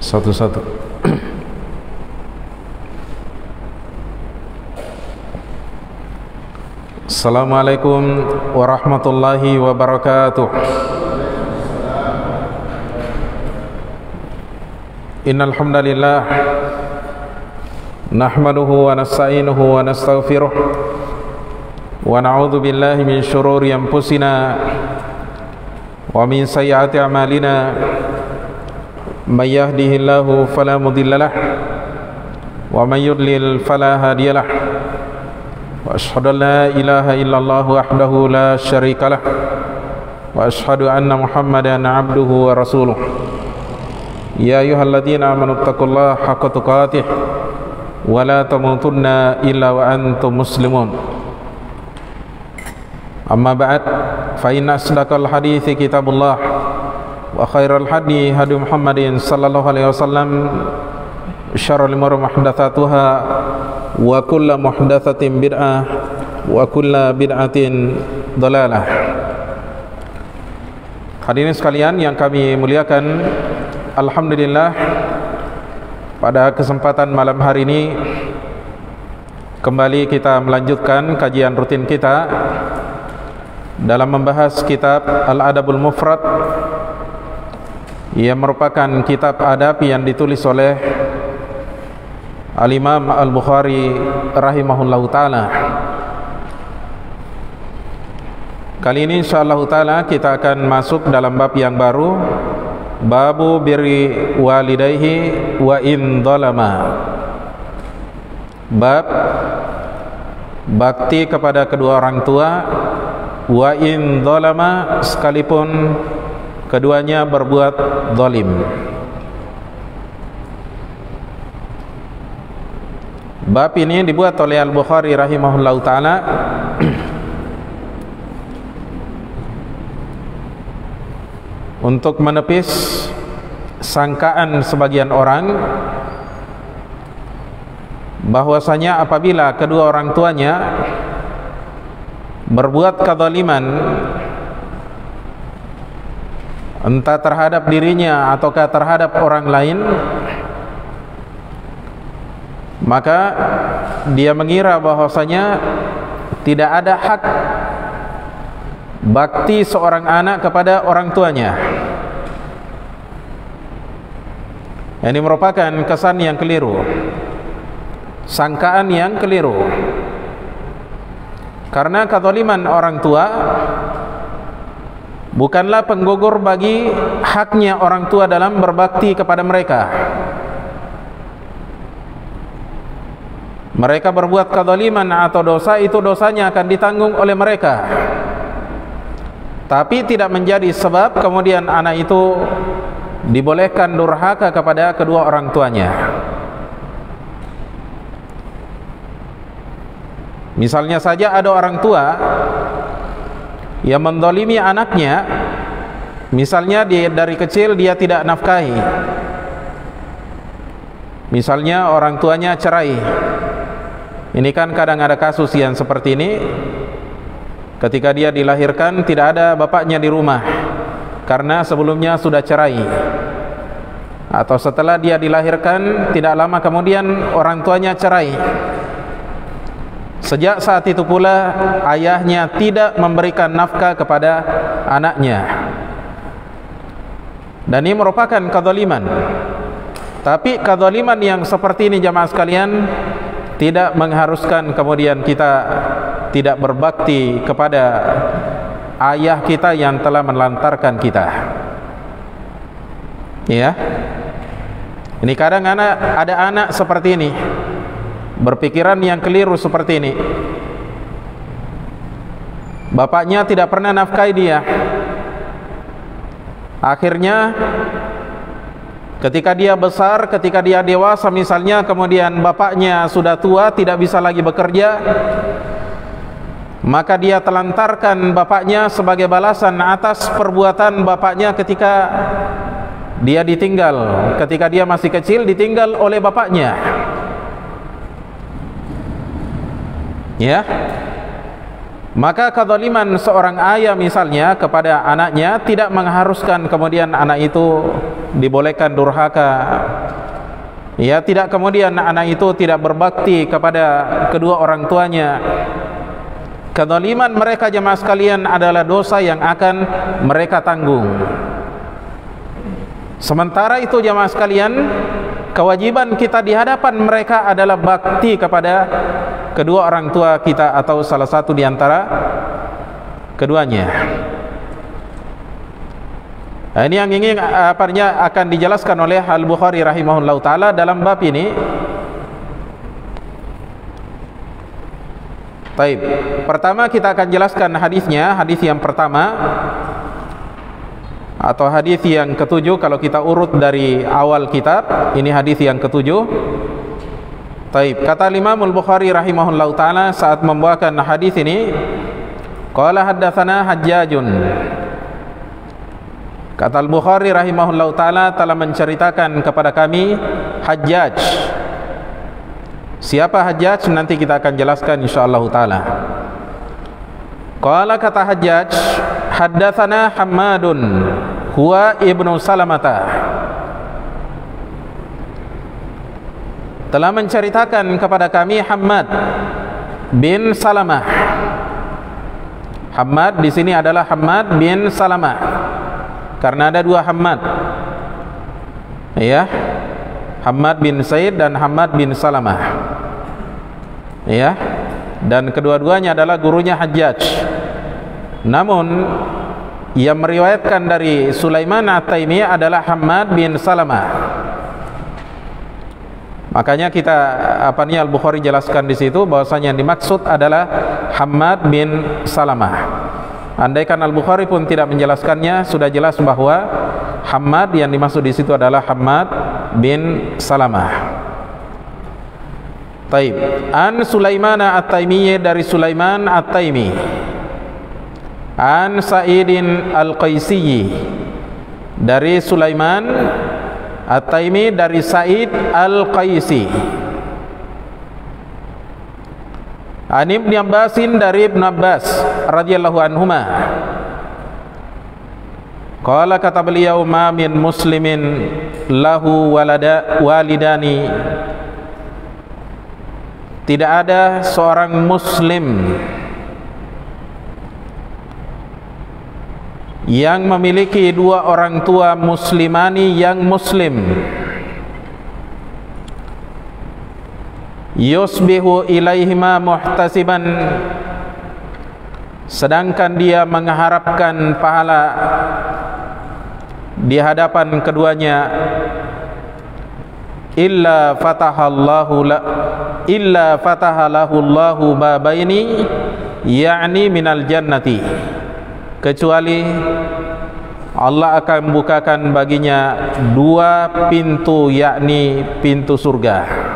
Satu-satu. Assalamualaikum warahmatullahi wabarakatuh. Innal hamdalillah nahmaduhu wa nasta'inuhu wa nastaghfiruh wa na'udzu billahi min shururi anfusina wa min sayyiati a'malina. May yahdihillahu fala mudhillalah wa may yudlil fala hadiyalah. Wa asyhadu an la ilaha illallah wahdahu la syarikalah wa asyhadu anna Muhammadan abduhu wa rasuluh. Ya ayyuhalladzina amanu taqullaha haqqa tuqatih wa la tamutunna illa wa antum muslimun. Amma ba'd, fa inna asdaqal hadithi kitabullah wa khairal hadi hadi Muhammadin sallallahu alaihi wasallam, syarrul umuri muhdatsatuha wa kullu muhdatsatin bid'ah wa kullu bid'atin dhalalah. Hadirin sekalian yang kami muliakan, alhamdulillah pada kesempatan malam hari ini kembali kita melanjutkan kajian rutin kita dalam membahas kitab Al-Adabul Mufrad, yang merupakan kitab adab yang ditulis oleh Al-Imam Al-Bukhari rahimahullahu ta'ala. Kali ini insyaallah ta'ala kita akan masuk dalam bab yang baru, babu birri walidayhi wa in dhalama. Bab bakti kepada kedua orang tua, wa in dhalama, sekalipun keduanya berbuat zalim. Bab ini dibuat oleh Al-Bukhari rahimahullahu ta'ala untuk menepis sangkaan sebagian orang bahwasanya apabila kedua orang tuanya berbuat kezaliman entah terhadap dirinya ataukah terhadap orang lain, maka dia mengira bahwasanya tidak ada hak bakti seorang anak kepada orang tuanya. Ini merupakan kesan yang keliru, sangkaan yang keliru, karena kezaliman orang tua bukanlah penggugur bagi haknya orang tua dalam berbakti kepada mereka. Mereka berbuat kezaliman atau dosa, itu dosanya akan ditanggung oleh mereka, tapi tidak menjadi sebab kemudian anak itu dibolehkan durhaka kepada kedua orang tuanya. Misalnya saja ada orang tua yang menzalimi anaknya, misalnya dari kecil dia tidak nafkahi, misalnya orang tuanya cerai. Ini kan kadang ada kasus yang seperti ini, ketika dia dilahirkan tidak ada bapaknya di rumah karena sebelumnya sudah cerai, atau setelah dia dilahirkan tidak lama kemudian orang tuanya cerai. Sejak saat itu pula ayahnya tidak memberikan nafkah kepada anaknya, dan ini merupakan kezaliman. Tapi kezaliman yang seperti ini, jamaah sekalian, tidak mengharuskan kemudian kita tidak berbakti kepada ayah kita yang telah menelantarkan kita. Ya, ini kadang ada anak seperti ini, berpikiran yang keliru seperti ini. Bapaknya tidak pernah nafkahi dia. Akhirnya ketika dia besar, ketika dia dewasa misalnya, kemudian bapaknya sudah tua, tidak bisa lagi bekerja, maka dia telantarkan bapaknya sebagai balasan atas perbuatan bapaknya ketika dia ditinggal, ketika dia masih kecil ditinggal oleh bapaknya. Ya, Maka kezaliman seorang ayah misalnya kepada anaknya tidak mengharuskan kemudian anak itu dibolehkan durhaka. Ya, tidak kemudian anak itu tidak berbakti kepada kedua orang tuanya. Kezaliman mereka jemaah sekalian adalah dosa yang akan mereka tanggung. Sementara itu jemaah sekalian, kewajiban kita di hadapan mereka adalah bakti kepada kedua orang tua kita atau salah satu di antara keduanya. Nah, ini yang ingin akan dijelaskan oleh Al-Bukhari rahimahullahu taala dalam bab ini. Baik, pertama kita akan jelaskan hadisnya, hadis yang pertama atau hadis yang ketujuh kalau kita urut dari awal kitab. Ini hadis yang ketujuh. Baik, kata Imam Al-Bukhari rahimahullahu taala saat membawakan hadis ini, qala haddatsana Hajjajun. Kata Al-Bukhari rahimahullahu taala telah menceritakan kepada kami Hajjaj. Siapa Hajjaj? Nanti kita akan jelaskan insyaallah taala. Qala kata Hajjaj, haddatsana Hammadun huwa ibnu Salamata. Telah menceritakan kepada kami Hammad bin Salamah. Hammad di sini adalah Hammad bin Salamah. Karena ada dua Hammad, ya, Hammad bin Said dan Hammad bin Salamah, ya, dan kedua-duanya adalah gurunya Hajjaj. Namun yang meriwayatkan dari Sulaiman At-Taimi adalah Hammad bin Salamah. Makanya kita Al-Bukhari jelaskan di situ bahwasanya yang dimaksud adalah Hammad bin Salamah. Andaikan Al-Bukhari pun tidak menjelaskannya, sudah jelas bahwa Hammad yang dimaksud di situ adalah Hammad bin Salamah. Taib. An Sulaiman At-Taimi, dari Sulaiman At-Taimi. An Sa'idin Al-Qaisi, dari Sulaiman At-Taimi dari Sa'id Al-Qaisi. An Ibn Abbasin, dari Ibn Abbas radhiyallahu anhuma. Qala kata beliau, ma min muslimin lahu walidani. Tidak ada seorang muslim yang memiliki dua orang tua muslimani yang muslim, yusbihu ilaihima muhtasiban, sedangkan dia mengharapkan pahala di hadapan keduanya, illa fatahalahu Allahu babaini, yakni minal jannati, kecuali Allah akan bukakan baginya dua pintu, yakni pintu surga.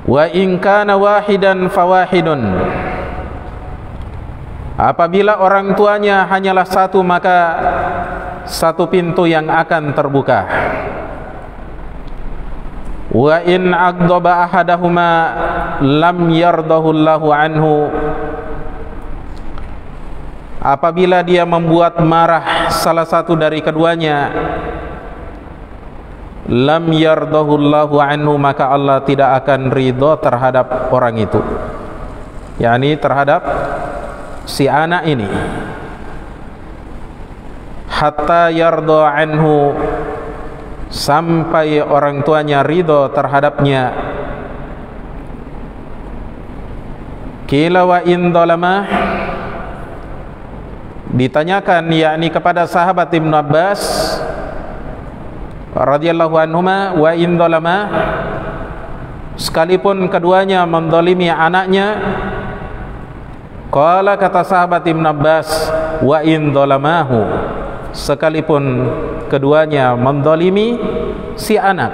Wa in kana wahidan fawahidun, apabila orang tuanya hanyalah satu, maka satu pintu yang akan terbuka. Wa in aghdaba ahadahuma lam yardahu Allahu anhu, apabila dia membuat marah salah satu dari keduanya, lam yardahullahu anhu, maka Allah tidak akan ridho terhadap orang itu, yakni terhadap si anak ini, hatta yardo anhu, sampai orang tuanya ridho terhadapnya. Qila wa in dhalamah, ditanyakan yakni kepada sahabat Ibn Abbas radhiyallahu anhuma, wa in dhalama, sekalipun keduanya mendolimi anaknya. Qala kata sahabat Ibn Abbas, wa in dhalamahu, sekalipun keduanya mendolimi si anak.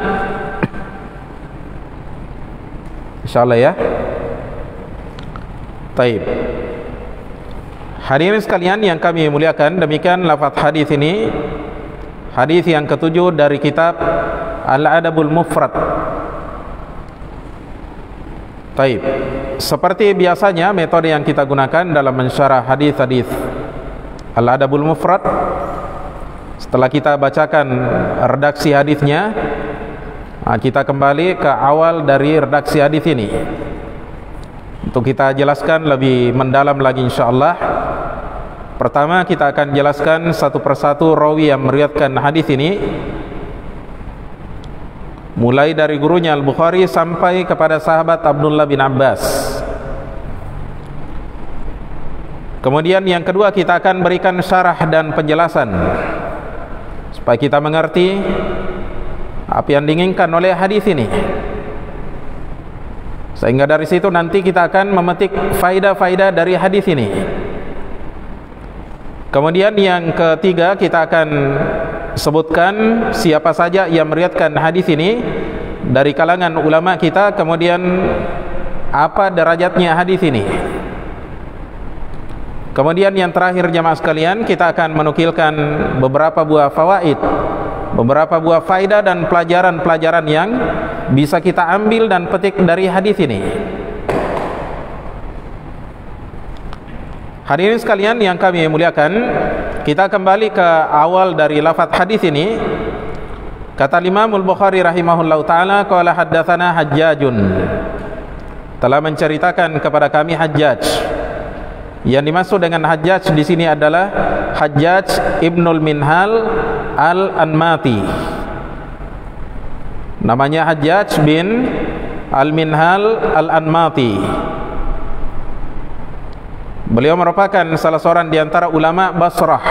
Insyaallah ya. Taib. Hadirin sekalian yang kami muliakan, demikian lafaz hadis ini, hadis yang ketujuh dari kitab Al-Adabul Mufrad. Taib. seperti biasanya metode yang kita gunakan dalam mensyarah hadis-hadis Al-Adabul Mufrad, setelah kita bacakan redaksi hadisnya, kita kembali ke awal dari redaksi hadis ini untuk kita jelaskan lebih mendalam lagi insyaallah. Pertama kita akan jelaskan satu persatu rawi yang meriwayatkan hadis ini, mulai dari gurunya Al-Bukhari sampai kepada sahabat Abdullah bin Abbas. Kemudian yang kedua kita akan berikan syarah dan penjelasan supaya kita mengerti apa yang diinginkan oleh hadis ini, sehingga dari situ nanti kita akan memetik faidah-faidah dari hadis ini. Kemudian yang ketiga kita akan sebutkan siapa saja yang meriwayatkan hadis ini dari kalangan ulama kita, kemudian apa derajatnya hadis ini. Kemudian yang terakhir jamaah sekalian, kita akan menukilkan beberapa buah fawaid, beberapa buah faidah dan pelajaran-pelajaran yang bisa kita ambil dan petik dari hadis ini. Hadirin sekalian yang kami muliakan, kita kembali ke awal dari lafaz hadis ini. Kata Imam Al-Bukhari rahimahullahu taala, qala haddatsana Hajjajun, telah menceritakan kepada kami Hajjaj. Yang dimaksud dengan Hajjaj di sini adalah Hajjaj Ibnul Minhal Al-Anmati. Namanya Hajjaj bin Al-Minhal Al-Anmati. Beliau merupakan salah seorang di antara ulama Basrah,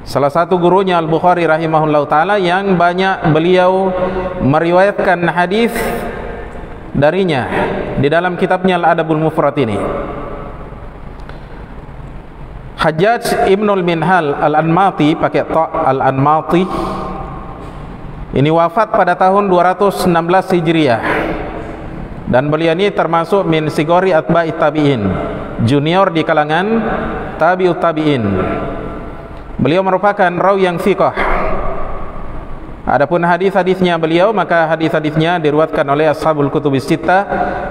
salah satu gurunya Al-Bukhari rahimahullahu taala yang banyak beliau meriwayatkan hadis darinya di dalam kitabnya Al-Adabul Mufrad ini. Hajjaj Ibnul Minhal Al-Anmati, pakai ta' Al-Anmati, ini wafat pada tahun 216 Hijriah, dan beliau ini termasuk min sigori atba'i tabi'in, junior di kalangan tabi'ut tabi'in. Beliau merupakan rawi yang thiqah. Adapun hadis-hadisnya beliau, maka hadis-hadisnya diriwayatkan oleh ashabul kutubis sittah,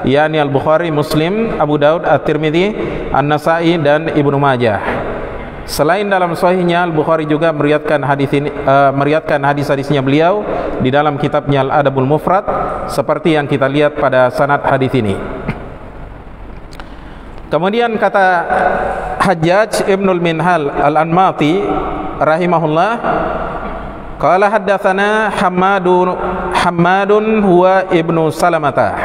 yakni Al-Bukhari, Muslim, Abu Daud, At-Tirmidzi, An-Nasa'i dan Ibnu Majah. Selain dalam sahihnya, Al-Bukhari juga meriwayatkan hadis-hadisnya beliau di dalam kitabnya Al-Adabul Mufrad, seperti yang kita lihat pada sanad hadis ini. Kemudian kata Hajjaj Ibnul Minhal Al-Anmati rahimahullah, qala haddatsana Hammadun huwa Ibnu Salamata,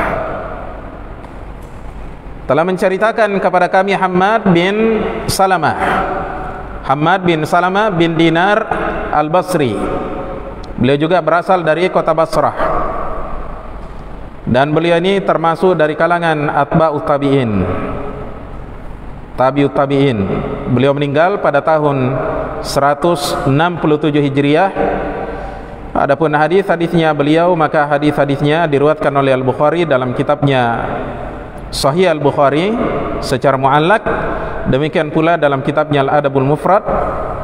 telah menceritakan kepada kami Hammad bin Salamah. Hammad bin Salamah bin Dinar Al-Basri, beliau juga berasal dari kota Basrah, dan beliau ini termasuk dari kalangan atba'ut tabi'in, tabi'ut tabi'in. Beliau meninggal pada tahun 167 Hijriah. Adapun hadis-hadisnya beliau, maka hadis-hadisnya diriwayatkan oleh Al-Bukhari dalam kitabnya Sahih Al-Bukhari secara muallak, demikian pula dalam kitabnya Al-Adabul Mufrad,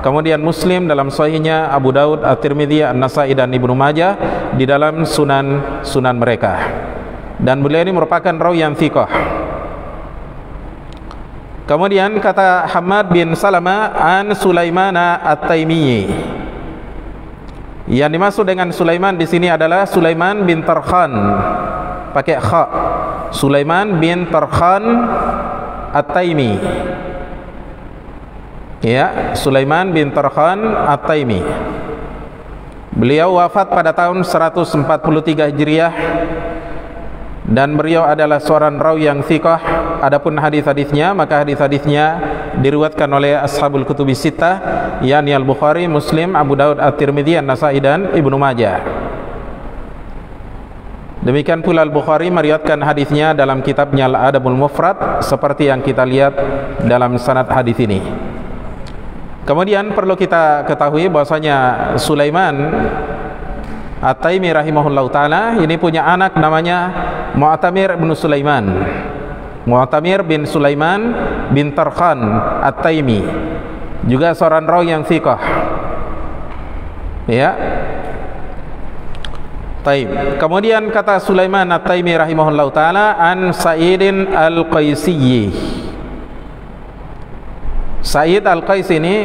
kemudian Muslim dalam sahihnya, Abu Daud, At-Tirmidzi, An-Nasa'i dan Ibnu Majah di dalam sunan mereka. Dan beliau ini merupakan rawi yang thiqah. Kemudian kata Hammad bin Salamah an Sulaimana At-Taimiyyi. Yang dimaksud dengan Sulaiman di sini adalah Sulaiman bin Tarkhan, pakai kha, Sulaiman bin Tarkhan At-Taimi. Ya, Sulaiman bin Tarkhan At-Taimi. Beliau wafat pada tahun 143 Hijriah, dan beliau adalah seorang rawi yang thiqah. Adapun hadis-hadisnya, maka hadis-hadisnya diriwayatkan oleh ashabul kutubis sittah, yakni Al-Bukhari, Muslim, Abu Daud, At-Tirmidzi, An-Nasa'i dan Ibnu Majah. Demikian pula Al-Bukhari meriwayatkan hadisnya dalam kitabnya Al-Adabul Mufrad, seperti yang kita lihat dalam sanad hadis ini. Kemudian perlu kita ketahui bahwasanya Sulaiman At-Taimi rahimahullahu taala ini punya anak namanya Mu'tamir bin Sulaiman. Mu'tamir bin Sulaiman bin Tarkhan At-Taimi, juga seorang rawi yang thiqah. Ya. Taib. Kemudian kata Sulaiman At-Taimi rahimahullahu taala an Sa'idin Al-Qaisiyyi. Sa'id Al-Qaisi ini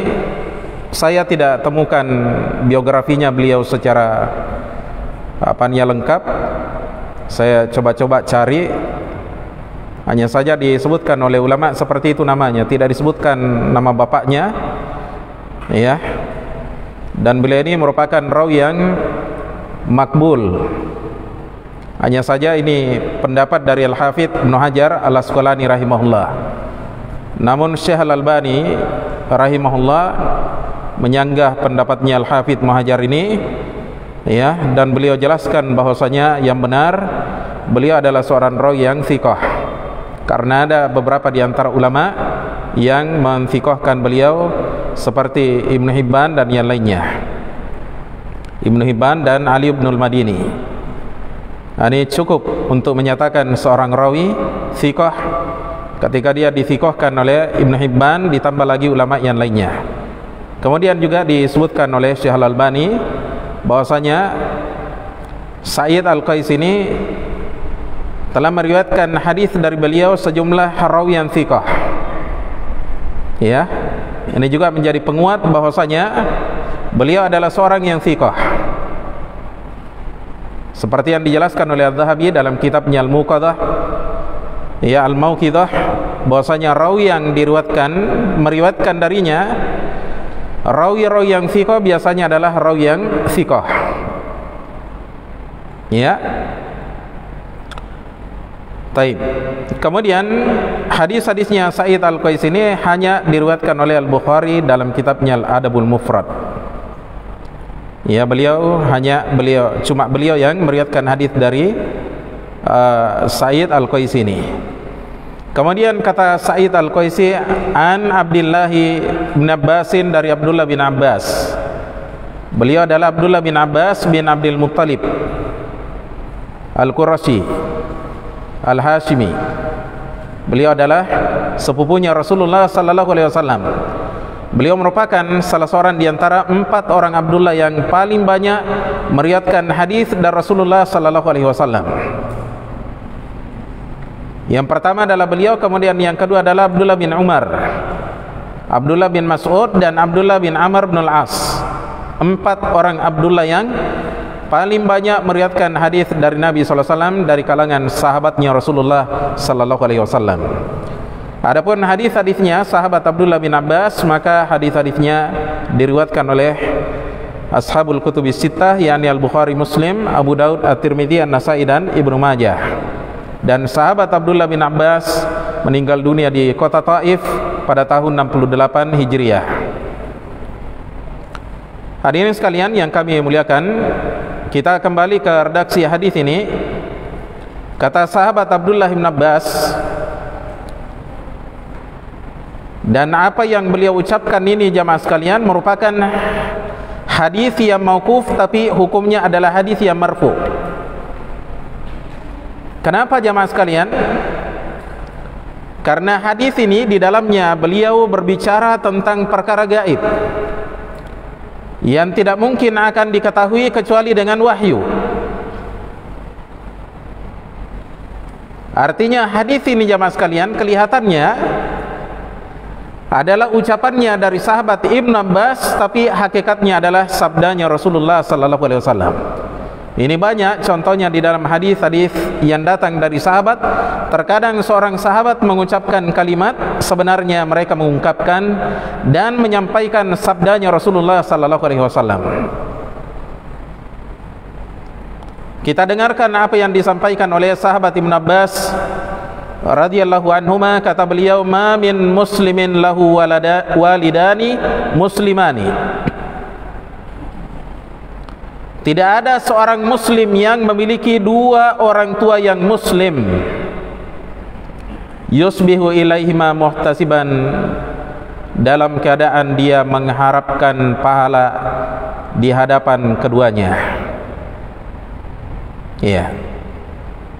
saya tidak temukan biografinya beliau secara lengkap. Saya coba-coba cari, hanya saja disebutkan oleh ulama seperti itu namanya, tidak disebutkan nama bapaknya, ya. Dan beliau ini merupakan rawi yang makbul. Hanya saja ini pendapat dari Al-Hafidz Ibnu Hajar Al-Asqalani rahimahullah. Namun Syekh Al-Albani rahimahullah menyanggah pendapatnya Al-Hafidz Ibnu Hajar ini, ya, dan beliau jelaskan bahwasanya yang benar beliau adalah seorang rawi yang thiqah, karena ada beberapa di antara ulama yang menthiqahkan beliau seperti Ibnu Hibban dan yang lainnya, Ibnu Hibban dan Ali bin Al-Madini. Ini cukup untuk menyatakan seorang rawi thiqah ketika dia dithiqahkan oleh Ibnu Hibban ditambah lagi ulama yang lainnya. Kemudian juga disebutkan oleh Syekh Al-Albani bahwasanya Sa'id Al-Qaisi ini telah meriwayatkan hadis dari beliau sejumlah rawi yang thiqah. Ya, ini juga menjadi penguat bahwasanya beliau adalah seorang yang thiqah. Seperti yang dijelaskan oleh Az-Zahabi dalam kitabnya Al-Muqaddah, ya, Al-Mauqidah, bahwasanya rawi yang meriwayatkan darinya, rawi-rawi yang thiqah biasanya adalah rawi yang thiqah. Ya. Taib. Kemudian hadis-hadisnya Sa'id Al-Qaisi ini hanya diriwayatkan oleh Al-Bukhari dalam kitabnya Al-Adabul Mufrad. Ya, cuma beliau yang meriwayatkan hadis dari Sa'id Al-Qaisi ini. Kemudian kata Sa'id Al-Qaisi an Abdullah bin Abbasin, dari Abdullah bin Abbas. Beliau adalah Abdullah bin Abbas bin Abdul Muttalib Al-Qurashi Al-Hashimi. Beliau adalah sepupunya Rasulullah sallallahu alaihi wasallam. Beliau merupakan salah seorang di antara 4 orang Abdullah yang paling banyak meriwayatkan hadis dari Rasulullah sallallahu alaihi wasallam. Yang pertama adalah beliau, kemudian yang kedua adalah Abdullah bin Umar, Abdullah bin Mas'ud, dan Abdullah bin Amr bin Al-As. 4 orang Abdullah yang paling banyak meriwayatkan hadis dari Nabi sallallahu alaihi wasallam dari kalangan sahabatnya Rasulullah sallallahu alaihi wasallam. Adapun hadis-hadisnya sahabat Abdullah bin Abbas, maka hadis-hadisnya diriwayatkan oleh ashabul kutubis sittah, yakni Al-Bukhari, Muslim, Abu Daud, At-Tirmidzi, An-Nasa'i, dan Ibnu Majah. Dan sahabat Abdullah bin Abbas meninggal dunia di kota Taif pada tahun 68 Hijriah. Hadirin sekalian yang kami muliakan, kita kembali ke redaksi hadis ini. Kata sahabat Abdullah bin Abbas, dan apa yang beliau ucapkan ini jamaah sekalian merupakan hadis yang mauquf, tapi hukumnya adalah hadis yang marfu. Kenapa jamaah sekalian? Karena hadis ini di dalamnya beliau berbicara tentang perkara gaib yang tidak mungkin akan diketahui kecuali dengan wahyu. Artinya hadis ini jamaah sekalian kelihatannya adalah ucapannya dari sahabat Ibnu Abbas, tapi hakikatnya adalah sabdanya Rasulullah sallallahu alaihi wasallam. Ini banyak contohnya di dalam hadis-hadis yang datang dari sahabat. Terkadang seorang sahabat mengucapkan kalimat, sebenarnya mereka mengungkapkan dan menyampaikan sabdanya Rasulullah sallallahu alaihi wasallam. Kita dengarkan apa yang disampaikan oleh sahabat Ibnu Abbas radhiyallahu anhuma. Kata beliau, "Ma min muslimin lahu walidani muslimani." Tidak ada seorang muslim yang memiliki 2 orang tua yang muslim. Yusbihu ilaihima muhtasiban, dalam keadaan dia mengharapkan pahala di hadapan keduanya. Ya.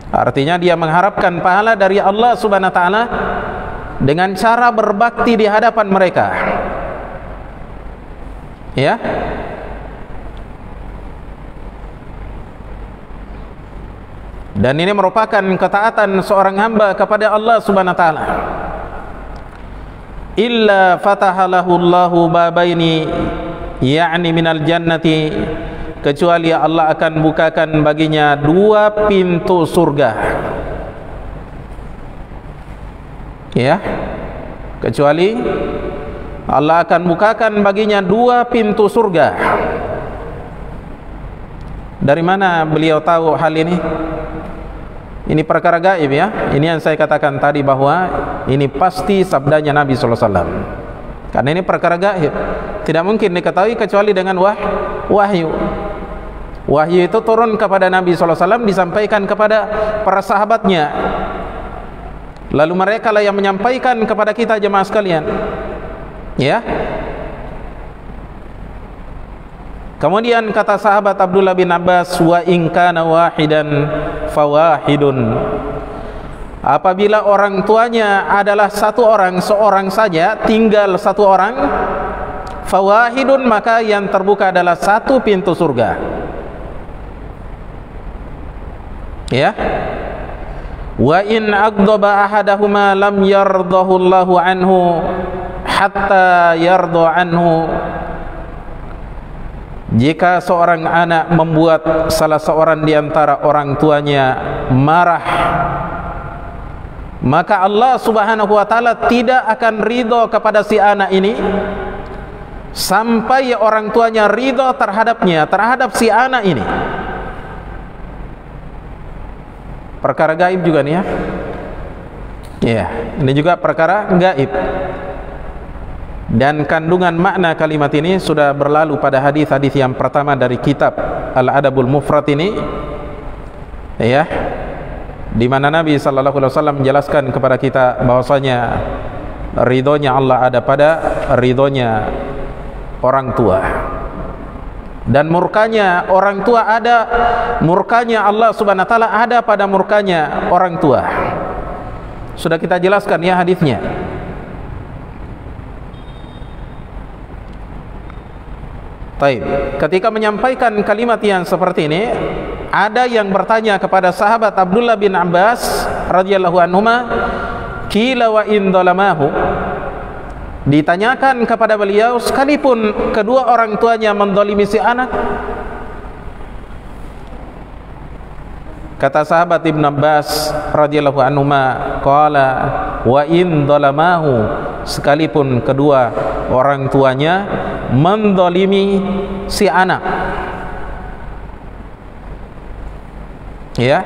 Artinya dia mengharapkan pahala dari Allah Subhanahu wa taala dengan cara berbakti di hadapan mereka. Ya. Dan ini merupakan ketaatan seorang hamba kepada Allah Subhanahu wa taala. Illa fatahalahu Allahu babaini yakni minal jannati, kecuali Allah akan bukakan baginya dua pintu surga. Ya, kecuali Allah akan bukakan baginya dua pintu surga. Dari mana beliau tahu hal ini? Ini perkara gaib ya. Ini yang saya katakan tadi bahwa ini pasti sabdanya Nabi sallallahu alaihi wasallam. Karena ini perkara gaib, tidak mungkin diketahui kecuali dengan wahyu. Wahyu itu turun kepada Nabi sallallahu alaihi wasallam, disampaikan kepada para sahabatnya. Lalu mereka lah yang menyampaikan kepada kita jemaah sekalian. Ya. Kemudian kata sahabat Abdullah bin Abbas, wa in kana wahidan fawahidun. Apabila orang tuanya adalah satu orang, seorang saja, tinggal satu orang, fawahidun, maka yang terbuka adalah satu pintu surga. Ya. Wa in aghdaba ahadahuma lam yardahu Allahu anhu hatta yarda anhu. Jika seorang anak membuat salah seorang di antara orang tuanya marah, maka Allah Subhanahu wa taala tidak akan ridho kepada si anak ini sampai orang tuanya ridho terhadapnya, terhadap si anak ini. Perkara gaib juga nih ya. Ya, ini juga perkara gaib. Dan kandungan makna kalimat ini sudah berlalu pada hadis-hadis yang pertama dari kitab Al-Adabul Mufrad ini, ya, di mana Nabi sallallahu alaihi wasallam menjelaskan kepada kita bahwasanya ridhonya Allah ada pada ridhonya orang tua, dan murkanya orang tua ada, murkanya Allah Subhanahu wa taala ada pada murkanya orang tua. Sudah kita jelaskan ya hadisnya. Taib. Ketika menyampaikan kalimat yang seperti ini, ada yang bertanya kepada sahabat Abdullah bin Abbas radhiyallahu anhuma, qila wa in dhalamahu, ditanyakan kepada beliau, sekalipun kedua orang tuanya mendolimi si anak. Kata sahabat Ibn Abbas radhiyallahu anhuma, qala wa in dhalamahu, sekalipun kedua orang tuanya mendolimi si anak. Ya,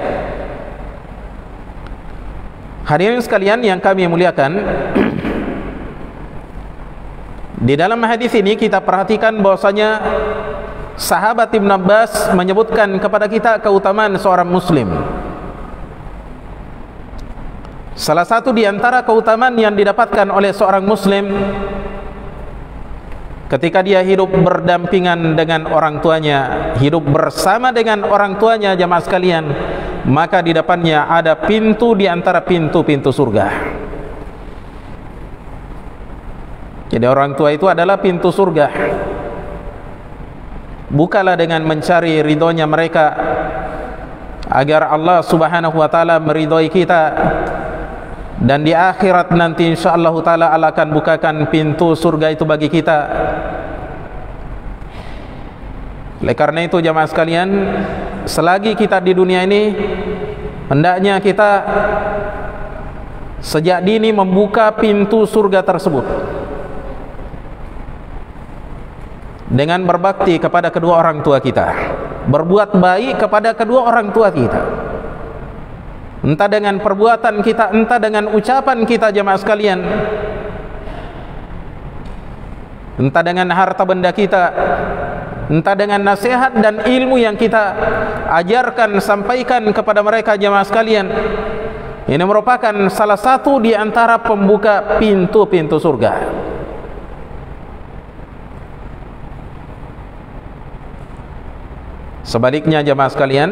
hadirin sekalian yang kami muliakan, di dalam hadis ini kita perhatikan bahwasanya sahabat Ibn Abbas menyebutkan kepada kita keutamaan seorang muslim. Salah satu di antara keutamaan yang didapatkan oleh seorang muslim ketika dia hidup berdampingan dengan orang tuanya, hidup bersama dengan orang tuanya jamaah sekalian, maka di depannya ada pintu di antara pintu-pintu surga. Jadi orang tua itu adalah pintu surga. Bukalah dengan mencari ridhonya mereka, agar Allah Subhanahu wa taala meridhoi kita, dan di akhirat nanti insyaallah taala Allah akan bukakan pintu surga itu bagi kita. Oleh karena itu jamaah sekalian, selagi kita di dunia ini, hendaknya kita sejak dini membuka pintu surga tersebut dengan berbakti kepada kedua orang tua kita, berbuat baik kepada kedua orang tua kita, entah dengan perbuatan kita, entah dengan ucapan kita jamaah sekalian, entah dengan harta benda kita, entah dengan nasihat dan ilmu yang kita ajarkan, sampaikan kepada mereka jamaah sekalian. Ini merupakan salah satu di antara pembuka pintu-pintu surga. Sebaliknya jamaah sekalian,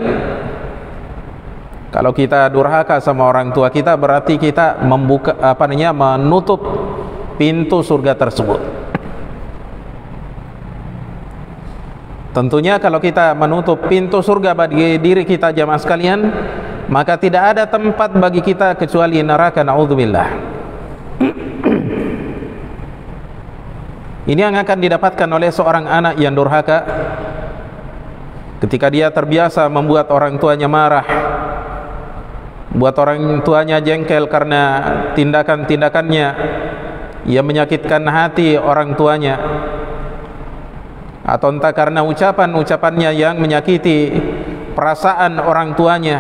kalau kita durhaka sama orang tua kita, berarti kita menutup pintu surga tersebut. Tentunya kalau kita menutup pintu surga bagi diri kita jamaah sekalian, maka tidak ada tempat bagi kita kecuali neraka, naudzubillah. Ini yang akan didapatkan oleh seorang anak yang durhaka ketika dia terbiasa membuat orang tuanya marah, buat orang tuanya jengkel karena tindakan-tindakannya yang menyakitkan hati orang tuanya, atau entah karena ucapan-ucapannya yang menyakiti perasaan orang tuanya.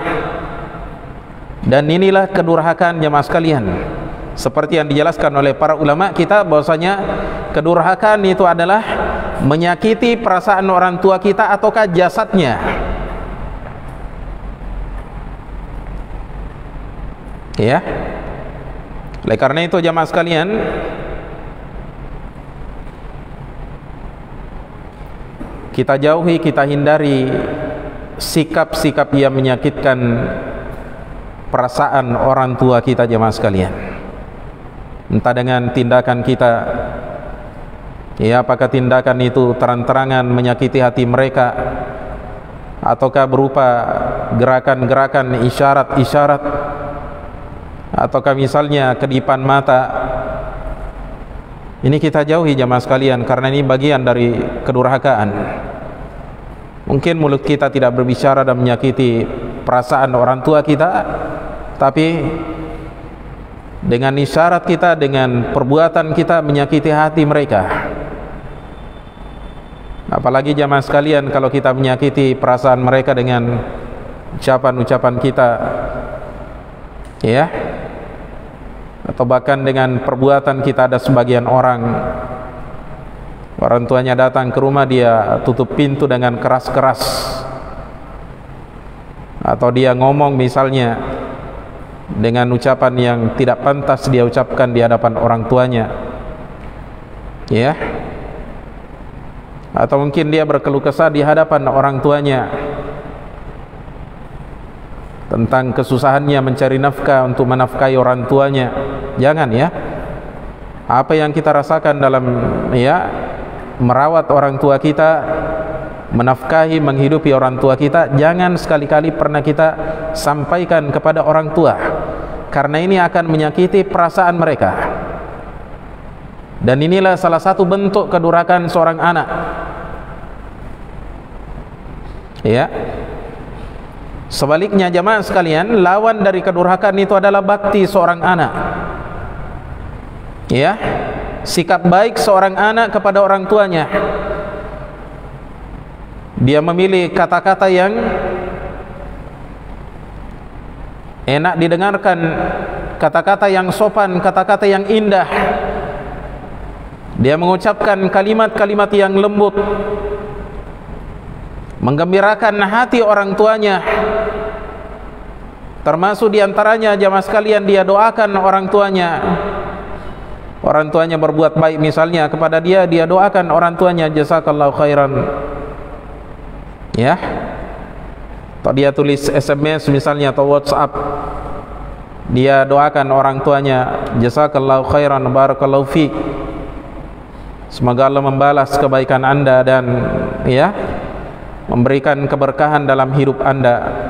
Dan inilah kedurhakaan jemaah sekalian, seperti yang dijelaskan oleh para ulama kita bahwasanya kedurhakaan itu adalah menyakiti perasaan orang tua kita ataukah jasadnya. Ya. Oleh karena itu jemaah sekalian, kita jauhi, kita hindari sikap-sikap yang menyakitkan perasaan orang tua kita jemaah sekalian. Entah dengan tindakan kita, ya, apakah tindakan itu terang-terangan menyakiti hati mereka, ataukah berupa gerakan-gerakan isyarat-isyarat, ataukah misalnya kedipan mata. Ini kita jauhi jemaah sekalian, karena ini bagian dari kedurhakaan. Mungkin mulut kita tidak berbicara dan menyakiti perasaan orang tua kita, tapi dengan isyarat kita, dengan perbuatan kita menyakiti hati mereka. Apalagi jemaah sekalian kalau kita menyakiti perasaan mereka dengan ucapan-ucapan kita, ya, atau bahkan dengan perbuatan kita. Ada sebagian orang tuanya datang ke rumah, dia tutup pintu dengan keras-keras, atau dia ngomong misalnya dengan ucapan yang tidak pantas dia ucapkan di hadapan orang tuanya, ya, atau mungkin dia berkeluh kesah di hadapan orang tuanya tentang kesusahannya mencari nafkah untuk menafkahi orang tuanya. Jangan, ya, apa yang kita rasakan dalam, ya, merawat orang tua kita, menafkahi, menghidupi orang tua kita, jangan sekali-kali pernah kita sampaikan kepada orang tua, karena ini akan menyakiti perasaan mereka. Dan inilah salah satu bentuk kedurhakaan seorang anak, ya. Sebaliknya jemaah sekalian, lawan dari kedurhakaan itu adalah bakti seorang anak, ya, sikap baik seorang anak kepada orang tuanya. Dia memilih kata-kata yang enak didengarkan, kata-kata yang sopan, kata-kata yang indah. Dia mengucapkan kalimat-kalimat yang lembut, menggembirakan hati orang tuanya. Termasuk diantaranya jamaah sekalian, dia doakan orang tuanya. Orang tuanya berbuat baik misalnya kepada dia, dia doakan orang tuanya, jazakallahu khairan, ya. Atau dia tulis SMS misalnya atau WhatsApp, dia doakan orang tuanya, jazakallahu khairan, barakallahu fiik, semoga Allah membalas kebaikan anda dan, ya, memberikan keberkahan dalam hidup anda.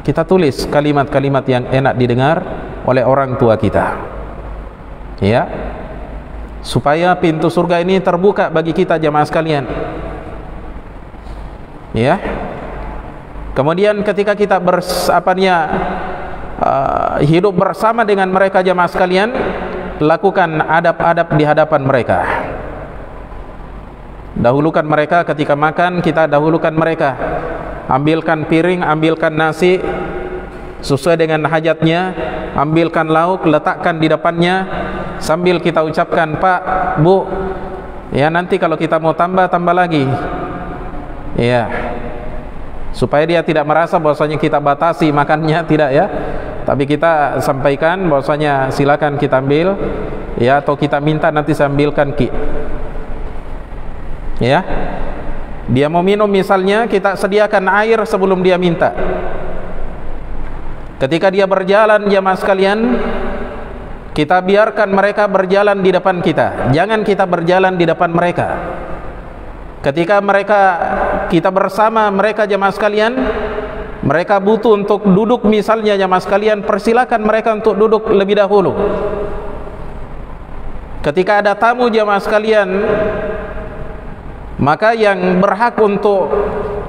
Kita tulis kalimat-kalimat yang enak didengar oleh orang tua kita, ya, supaya pintu surga ini terbuka bagi kita jamaah sekalian, ya. Kemudian ketika kita hidup bersama dengan mereka jamaah sekalian, lakukan adab-adab di hadapan mereka. Dahulukan mereka ketika makan, kita dahulukan mereka. Ambilkan piring, ambilkan nasi sesuai dengan hajatnya, ambilkan lauk, letakkan di depannya, sambil kita ucapkan, Pak, Bu, ya, nanti kalau kita mau tambah lagi, ya, supaya dia tidak merasa bahwasanya kita batasi makannya, tidak, ya, tapi kita sampaikan bahwasanya silakan kita ambil, ya, atau kita minta nanti saya ambilkan, Ki, ya. Dia mau minum misalnya, kita sediakan air sebelum dia minta. Ketika dia berjalan jamaah sekalian, kita biarkan mereka berjalan di depan kita, jangan kita berjalan di depan mereka. Ketika kita bersama mereka jamaah sekalian, mereka butuh untuk duduk misalnya jamaah sekalian, persilakan mereka untuk duduk lebih dahulu. Ketika ada tamu jamaah sekalian, maka yang berhak untuk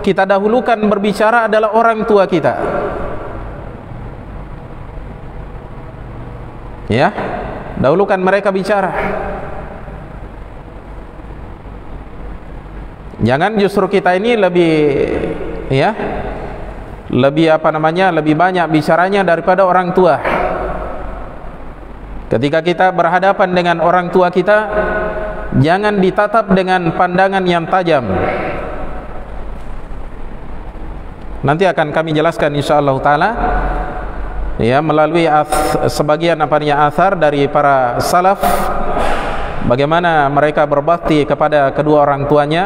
kita dahulukan berbicara adalah orang tua kita. Ya, dahulukan mereka bicara. Jangan justru kita ini lebih lebih banyak bicaranya daripada orang tua. Ketika kita berhadapan dengan orang tua kita, jangan ditatap dengan pandangan yang tajam. Nanti akan kami jelaskan insyaallah taala ya, melalui sebagian athar dari para salaf, bagaimana mereka berbakti kepada kedua orang tuanya.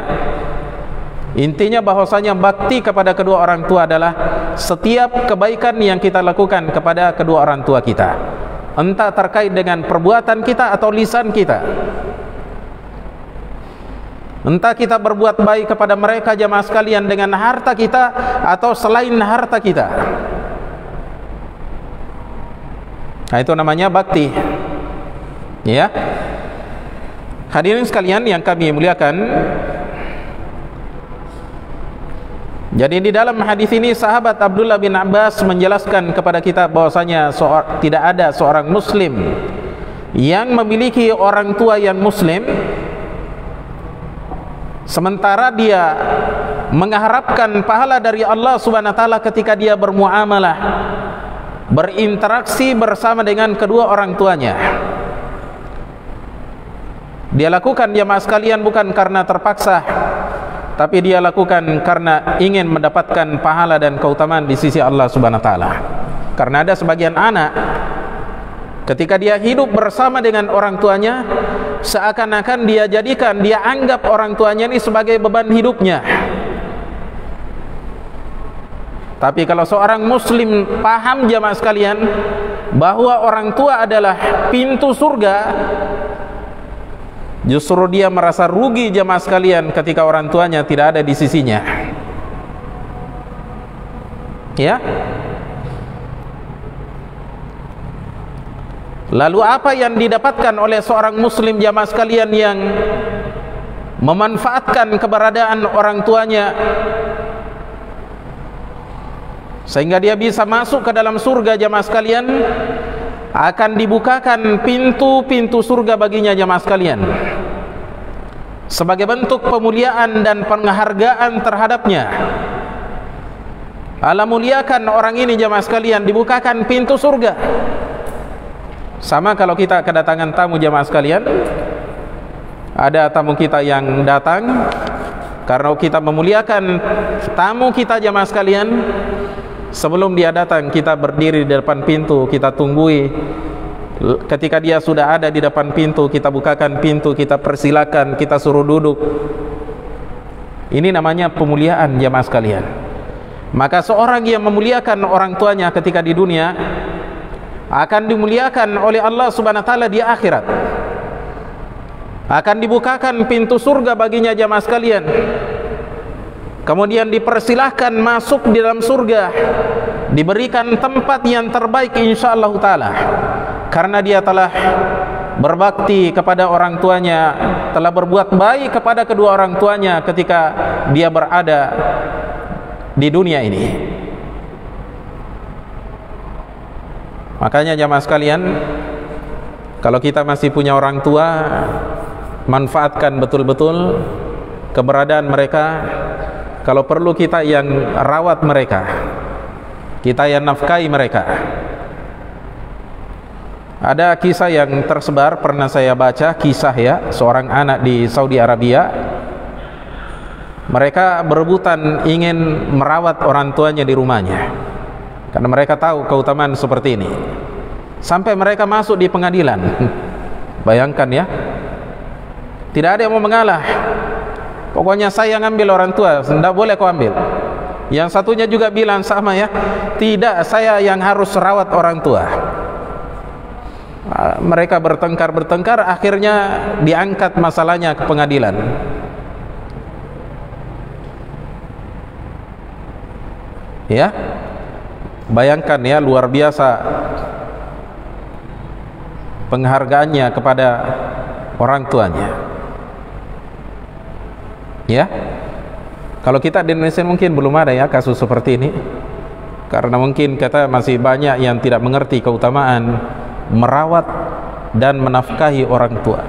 Intinya bahwasanya bakti kepada kedua orang tua adalah setiap kebaikan yang kita lakukan kepada kedua orang tua kita, entah terkait dengan perbuatan kita atau lisan kita. Entah kita berbuat baik kepada mereka jamaah sekalian dengan harta kita atau selain harta kita. Nah, itu namanya bakti. Ya. Hadirin sekalian yang kami muliakan, jadi di dalam hadis ini sahabat Abdullah bin Abbas menjelaskan kepada kita bahwasanya tidak ada seorang muslim yang memiliki orang tua yang muslim sementara dia mengharapkan pahala dari Allah Subhanahu wa taala ketika dia bermuamalah, berinteraksi bersama dengan kedua orang tuanya. Dia lakukan jamaah sekalian bukan karena terpaksa, tapi dia lakukan karena ingin mendapatkan pahala dan keutamaan di sisi Allah Subhanahu wa taala. Karena ada sebagian anak ketika dia hidup bersama dengan orang tuanya, seakan-akan dia anggap orang tuanya ini sebagai beban hidupnya. Tapi kalau seorang muslim paham jamaah sekalian bahwa orang tua adalah pintu surga, justru dia merasa rugi jamaah sekalian ketika orang tuanya tidak ada di sisinya. Ya. Lalu apa yang didapatkan oleh seorang muslim jamaah sekalian yang memanfaatkan keberadaan orang tuanya sehingga dia bisa masuk ke dalam surga jamaah sekalian? Akan dibukakan pintu-pintu surga baginya jamaah sekalian sebagai bentuk pemuliaan dan penghargaan terhadapnya. Allah muliakan orang ini jamaah sekalian, dibukakan pintu surga. Sama kalau kita kedatangan tamu jamaah sekalian, ada tamu kita yang datang, karena kita memuliakan tamu kita jamaah sekalian, sebelum dia datang kita berdiri di depan pintu, kita tunggui. Ketika dia sudah ada di depan pintu, kita bukakan pintu, kita persilakan, kita suruh duduk. Ini namanya pemuliaan jamaah sekalian. Maka seorang yang memuliakan orang tuanya ketika di dunia akan dimuliakan oleh Allah Subhanahu wa taala di akhirat. Akan dibukakan pintu surga baginya jamaah sekalian. Kemudian dipersilahkan masuk di dalam surga, diberikan tempat yang terbaik insyaallah taala, karena dia telah berbakti kepada orang tuanya, telah berbuat baik kepada kedua orang tuanya ketika dia berada di dunia ini. Makanya jamaah sekalian, kalau kita masih punya orang tua, manfaatkan betul-betul keberadaan mereka. Kalau perlu kita yang rawat mereka, kita yang nafkahi mereka. Ada kisah yang tersebar, pernah saya baca kisah ya, seorang anak di Saudi Arabia. Mereka berebutan ingin merawat orang tuanya di rumahnya, karena mereka tahu keutamaan seperti ini. Sampai mereka masuk di pengadilan. Bayangkan ya, tidak ada yang mau mengalah. Pokoknya saya ngambil orang tua, tidak boleh kau ambil. Yang satunya juga bilang sama ya, tidak, saya yang harus rawat orang tua. Mereka bertengkar, akhirnya diangkat masalahnya ke pengadilan. Ya, bayangkan ya, luar biasa penghargaannya kepada orang tuanya. Ya, kalau kita di Indonesia mungkin belum ada ya kasus seperti ini, karena mungkin kita masih banyak yang tidak mengerti keutamaan merawat dan menafkahi orang tua.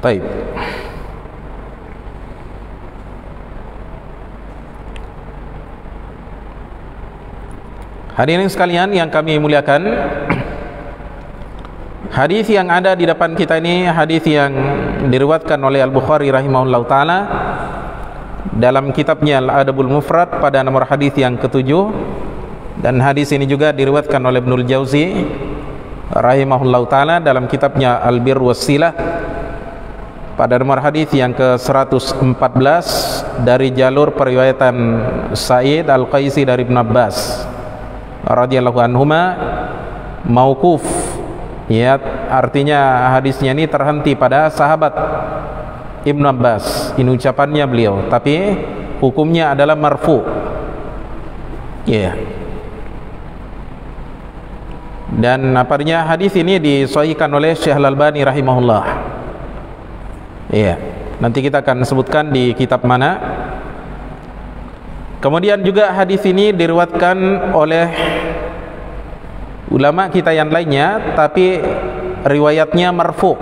Baik. Hadirin sekalian yang kami muliakan, hadis yang ada di depan kita ini hadis yang diriwayatkan oleh Al-Bukhari rahimahullahu taala dalam kitabnya Al-Adabul Mufrad pada nomor hadis yang ke-7, dan hadis ini juga diriwayatkan oleh Ibnul Jauzi rahimahullahu taala dalam kitabnya Al-Bir Wassilah pada nomor hadis yang ke-114 dari jalur periwayatan Sa'id Al-Qaisi dari Ibn Abbas radhiyallahu anhuma mauquf. Ya, artinya hadisnya ini terhenti pada sahabat Ibn Abbas, ini ucapannya beliau, tapi hukumnya adalah marfu. Ya. Dan apanya hadis ini disahihkan oleh Syekh Al-Albani rahimahullah. Ya, nanti kita akan sebutkan di kitab mana. Kemudian juga hadis ini diriwayatkan oleh ulama kita yang lainnya, tapi riwayatnya marfu,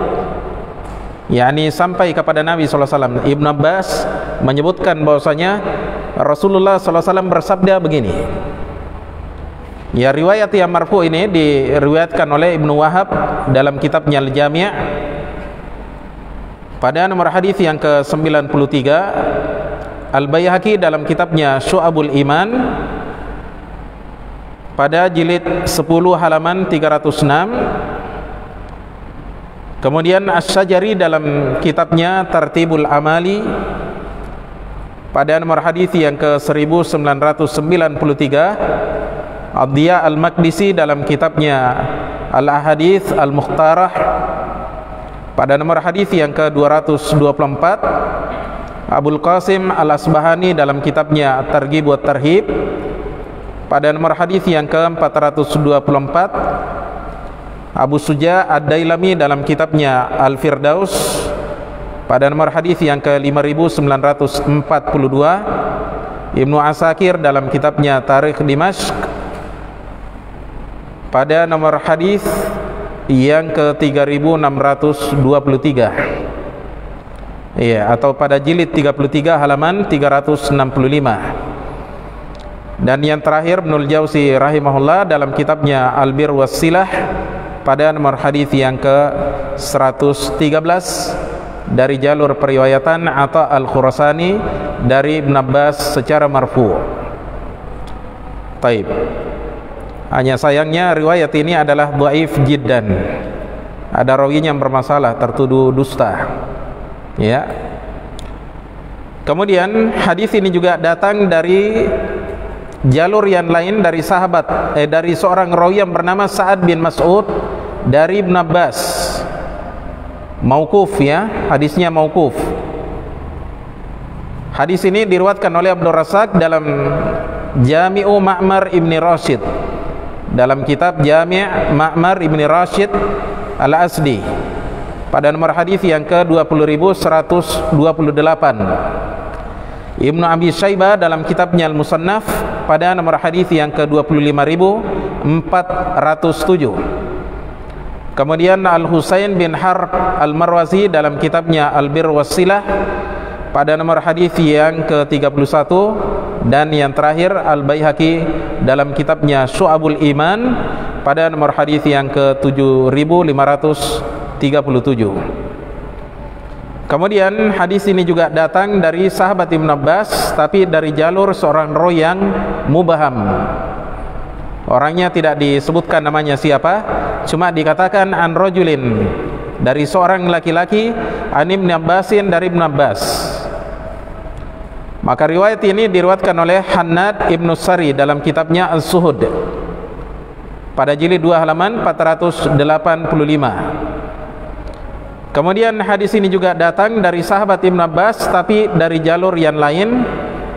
yakni sampai kepada Nabi SAW. Ibn Abbas menyebutkan bahwasanya Rasulullah SAW bersabda begini. Ya, riwayat yang marfu ini diriwayatkan oleh Ibnu Wahab dalam kitabnya Al-Jami' pada nomor hadis yang ke-93, Al-Baihaqi dalam kitabnya Syu'abul Iman pada jilid 10 halaman 306, kemudian Asy-Syajari dalam kitabnya Tartibul Amali pada nomor hadis yang ke-1993, Ad-Diya Al-Maqdisi dalam kitabnya Al-Ahadits Al-Mukhtarah pada nomor hadis yang ke-224, Abul Qasim Al-Asbahani dalam kitabnya At-Targhib wa Tarhib pada nomor hadis yang ke-424, Abu Suja Ad-Dailami dalam kitabnya Al-Firdaus pada nomor hadis yang ke-5942, Ibnu Asakir dalam kitabnya Tarikh Dimashq pada nomor hadis yang ke-3623. Iya, atau pada jilid 33 halaman 365. Dan yang terakhir Ibnul Jauzi rahimahullah dalam kitabnya Al-Bir Wassilah pada nomor hadis yang ke-113 dari jalur periwayatan Atha Al-Khurasani dari Ibn Abbas secara marfu'. Taib. Hanya sayangnya riwayat ini adalah dhaif jiddan. Ada rawinya yang bermasalah, tertuduh dusta. Ya. Kemudian hadis ini juga datang dari jalur yang lain dari sahabat dari seorang rawi yang bernama Sa'ad bin Mas'ud dari Ibn Abbas. Mauquf ya, hadisnya mauquf. Hadis ini diriwayatkan oleh Abdul Razak dalam Jami'u Ma'mar Ibn Rashid, dalam kitab Jami' Ma'mar Ibn Rashid Al-Asdi pada nomor hadis yang ke-20.128. Ibnu Abi Syaibah dalam kitabnya Al-Musannaf pada nomor hadis yang ke-25.407. Kemudian Al-Husain bin Harb Al-Marwazi dalam kitabnya Al-Bir Wassilah pada nomor hadis yang ke-31, dan yang terakhir Al-Baihaqi dalam kitabnya Syu'abul Iman pada nomor hadis yang ke-7537. Kemudian hadis ini juga datang dari sahabat Ibn Abbas, tapi dari jalur seorang rawi yang mubaham. Orangnya tidak disebutkan namanya siapa, cuma dikatakan an rajulin, dari seorang laki-laki, an Ibn Abbasin, dari Ibn Abbas. Maka riwayat ini diriwayatkan oleh Hannad Ibn Sari dalam kitabnya Al-Suhud pada jilid 2 halaman 485. Kemudian hadis ini juga datang dari sahabat Ibn Abbas, tapi dari jalur yang lain,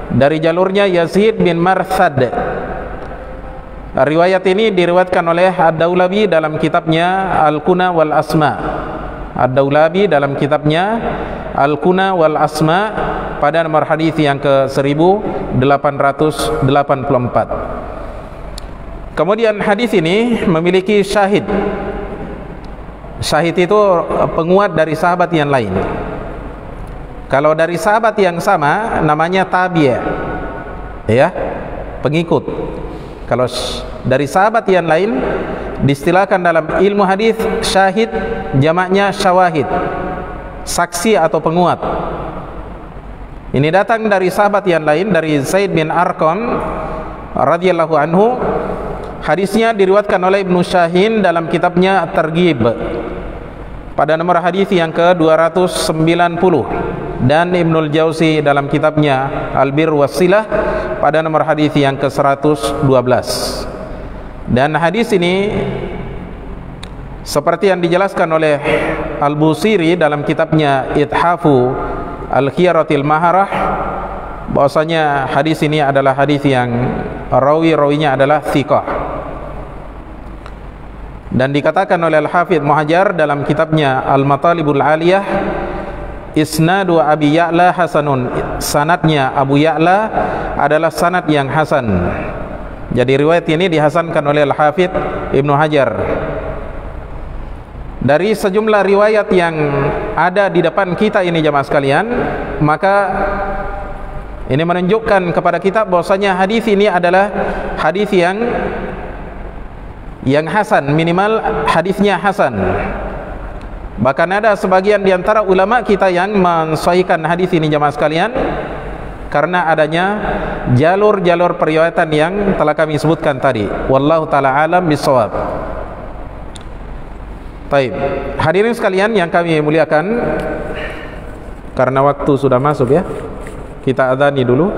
dari jalurnya Yazid bin Marthad. Riwayat ini diriwayatkan oleh Ad-Daulabi dalam kitabnya Al-Kuna wal Asma. Ad-Daulabi dalam kitabnya Al-Kuna wal Asma pada nomor hadis yang ke 1884. Kemudian hadis ini memiliki syahid. Syahid itu penguat dari sahabat yang lain. Kalau dari sahabat yang sama namanya tabi', ya, pengikut. Kalau dari sahabat yang lain diistilahkan dalam ilmu hadis syahid, jamaknya syawahid, saksi atau penguat. Ini datang dari sahabat yang lain, dari Zaid bin Arqam radhiyallahu anhu. Hadisnya diriwayatkan oleh Ibnu Syahin dalam kitabnya At-Targhib pada nomor hadis yang ke-290, dan Ibnul Jauzi dalam kitabnya Al-Bir Wasilah pada nomor hadis yang ke-112. Dan hadis ini seperti yang dijelaskan oleh Al-Busiri dalam kitabnya Ithafu Al-Khiyaratil Maharah, bahwasanya hadis ini adalah hadis yang rawi-rawinya adalah thiqah. Dan dikatakan oleh Al-Hafidz Muhajar dalam kitabnya Al-Matalibul Aliyah, isnadu Abi Ya'la hasanun, sanadnya Abu Ya'la adalah sanad yang hasan. Jadi riwayat ini dihasankan oleh Al-Hafidz Ibnu Hajar. Dari sejumlah riwayat yang ada di depan kita ini jamaah sekalian, maka ini menunjukkan kepada kita bahwasanya hadis ini adalah hadis yang hasan, minimal hadisnya hasan. Bahkan ada sebagian di antara ulama kita yang mensahihkan hadis ini jamaah sekalian karena adanya jalur-jalur periwayatan yang telah kami sebutkan tadi. Wallahu taala alam bisawab. Baik, hadirin sekalian yang kami muliakan, karena waktu sudah masuk ya, kita adzani dulu.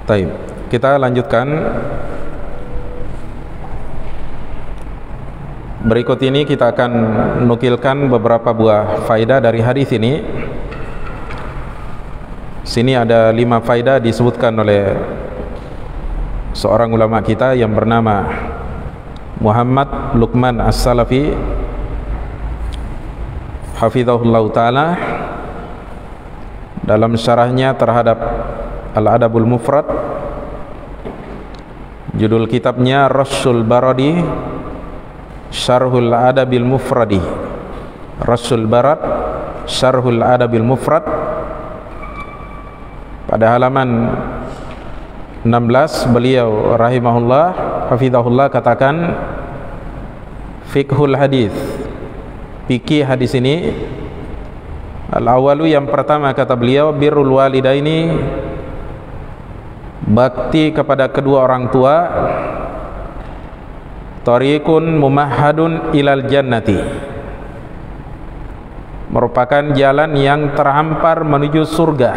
Baik, kita lanjutkan. Berikut ini kita akan nukilkan beberapa buah faedah dari hadis ini. Sini ada 5 faedah disebutkan oleh seorang ulama kita yang bernama Muhammad Luqman As-Salafi hafizahullah ta'ala dalam syarahnya terhadap Al-Adabul Mufrad. Judul kitabnya Rasul Baradi Syarhul Adabil Mufradi. Rasul Barad Syarhul Adabil Mufrad. Pada halaman 16 beliau rahimahullah hafizahullah katakan fiqhul hadis, fikih hadis ini. Al-awalu, yang pertama kata beliau, birrul walidaini, bakti kepada kedua orang tua, tariqun mumahhadun ilal jannati, merupakan jalan yang terhampar menuju surga.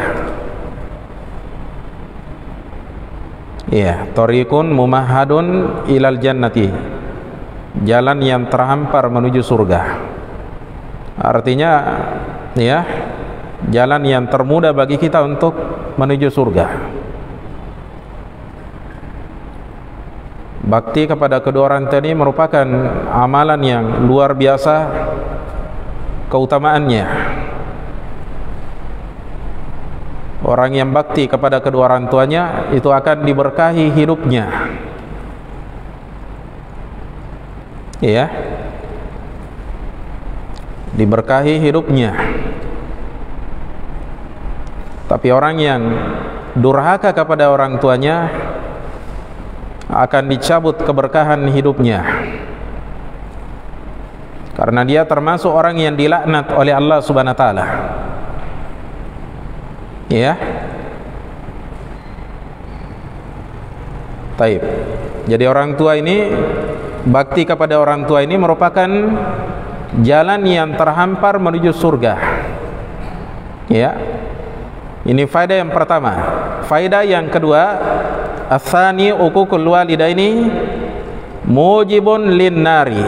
Ya, tariqun mumahhadun ilal jannati, jalan yang terhampar menuju surga. Artinya ya, jalan yang termudah bagi kita untuk menuju surga. Bakti kepada kedua orang tadi merupakan amalan yang luar biasa keutamaannya. Orang yang bakti kepada kedua orang tuanya itu akan diberkahi hidupnya. Ya, diberkahi hidupnya. Tapi orang yang durhaka kepada orang tuanya akan dicabut keberkahan hidupnya, karena dia termasuk orang yang dilaknat oleh Allah Subhanahu wa taala. Ya. Taib. Jadi orang tua ini, bakti kepada orang tua ini merupakan jalan yang terhampar menuju surga. Ya. Ini faedah yang pertama. Faedah yang kedua, Asani uququl walidaini mujibun linnari.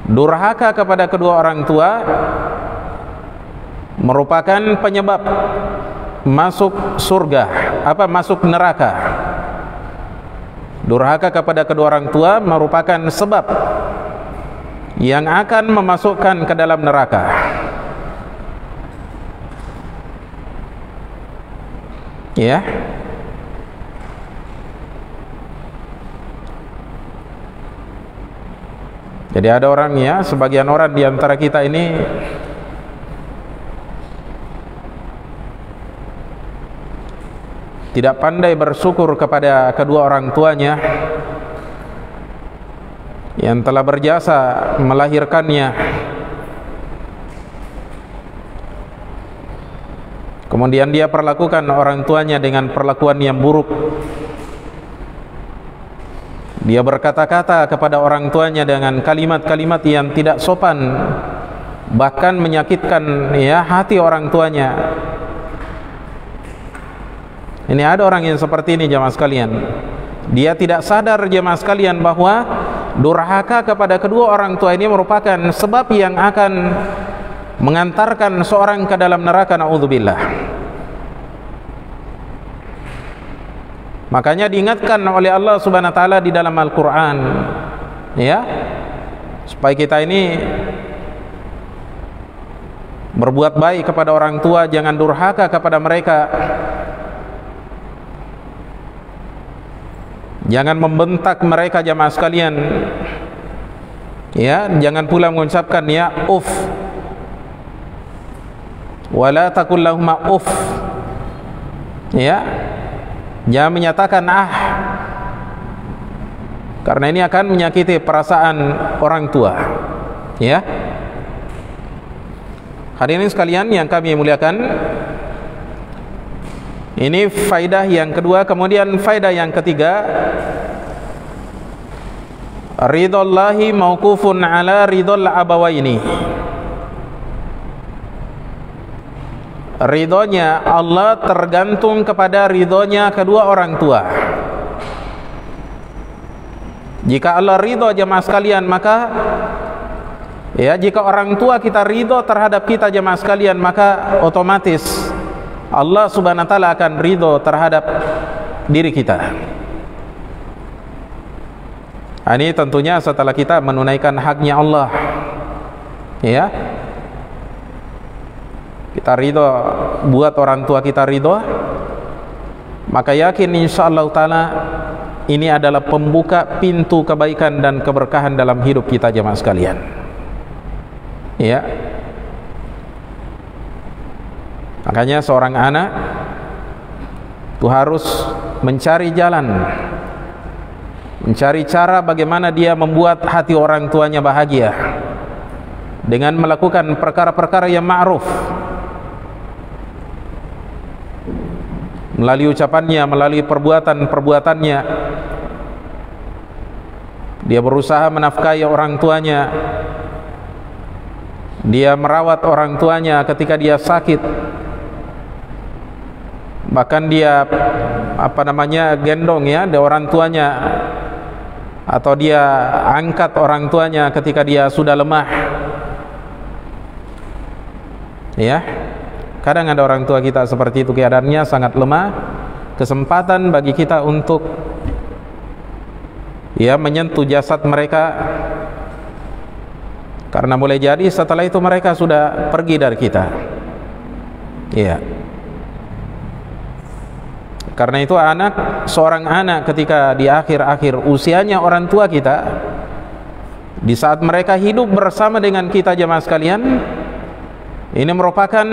Durhaka kepada kedua orang tua merupakan penyebab masuk surga, masuk neraka. Durhaka kepada kedua orang tua merupakan sebab yang akan memasukkan ke dalam neraka. Ya. Jadi ada orang, ya, sebagian orang di antara kita ini tidak pandai bersyukur kepada kedua orang tuanya yang telah berjasa melahirkannya. Kemudian dia perlakukan orang tuanya dengan perlakuan yang buruk. Dia berkata-kata kepada orang tuanya dengan kalimat-kalimat yang tidak sopan, bahkan menyakitkan, ya, hati orang tuanya. Ini ada orang yang seperti ini, jamaah sekalian. Dia tidak sadar jemaah sekalian bahwa durhaka kepada kedua orang tua ini merupakan sebab yang akan mengantarkan seorang ke dalam neraka, naudzubillah. Makanya diingatkan oleh Allah Subhanahu wa taala di dalam Al-Qur'an, ya, supaya kita ini berbuat baik kepada orang tua, jangan durhaka kepada mereka. Jangan membentak mereka jamaah sekalian, ya, jangan pula mengucapkan ya uf, wala taqul lahum uf, ya, jangan menyatakan ah, karena ini akan menyakiti perasaan orang tua, ya. Hadirin sekalian yang kami muliakan, ini faidah yang kedua. Kemudian faidah yang ketiga, ridallahi mauqufun ala ridal abawaini. Ridhonya Allah tergantung kepada ridhonya kedua orang tua. Jika Allah ridho jemaah sekalian, maka ya, jika orang tua kita ridho terhadap kita jemaah sekalian, maka otomatis Allah Subhanahu wa taala akan ridho terhadap diri kita. Ini tentunya setelah kita menunaikan haknya Allah, ya. Kita ridho, buat orang tua kita ridho, maka yakin insyaallah taala ini adalah pembuka pintu kebaikan dan keberkahan dalam hidup kita jemaah sekalian, ya. Makanya seorang anak itu harus mencari jalan, mencari cara bagaimana dia membuat hati orang tuanya bahagia dengan melakukan perkara-perkara yang ma'ruf, melalui ucapannya, melalui perbuatan-perbuatannya. Dia berusaha menafkahi orang tuanya, dia merawat orang tuanya ketika dia sakit, bahkan dia gendong ya di orang tuanya, atau dia angkat orang tuanya ketika dia sudah lemah, ya. Kadang ada orang tua kita seperti itu, keadaannya sangat lemah, kesempatan bagi kita untuk ya menyentuh jasad mereka, karena boleh jadi setelah itu mereka sudah pergi dari kita, ya. Karena itu seorang anak ketika di akhir-akhir usianya orang tua kita, di saat mereka hidup bersama dengan kita jemaah sekalian, ini merupakan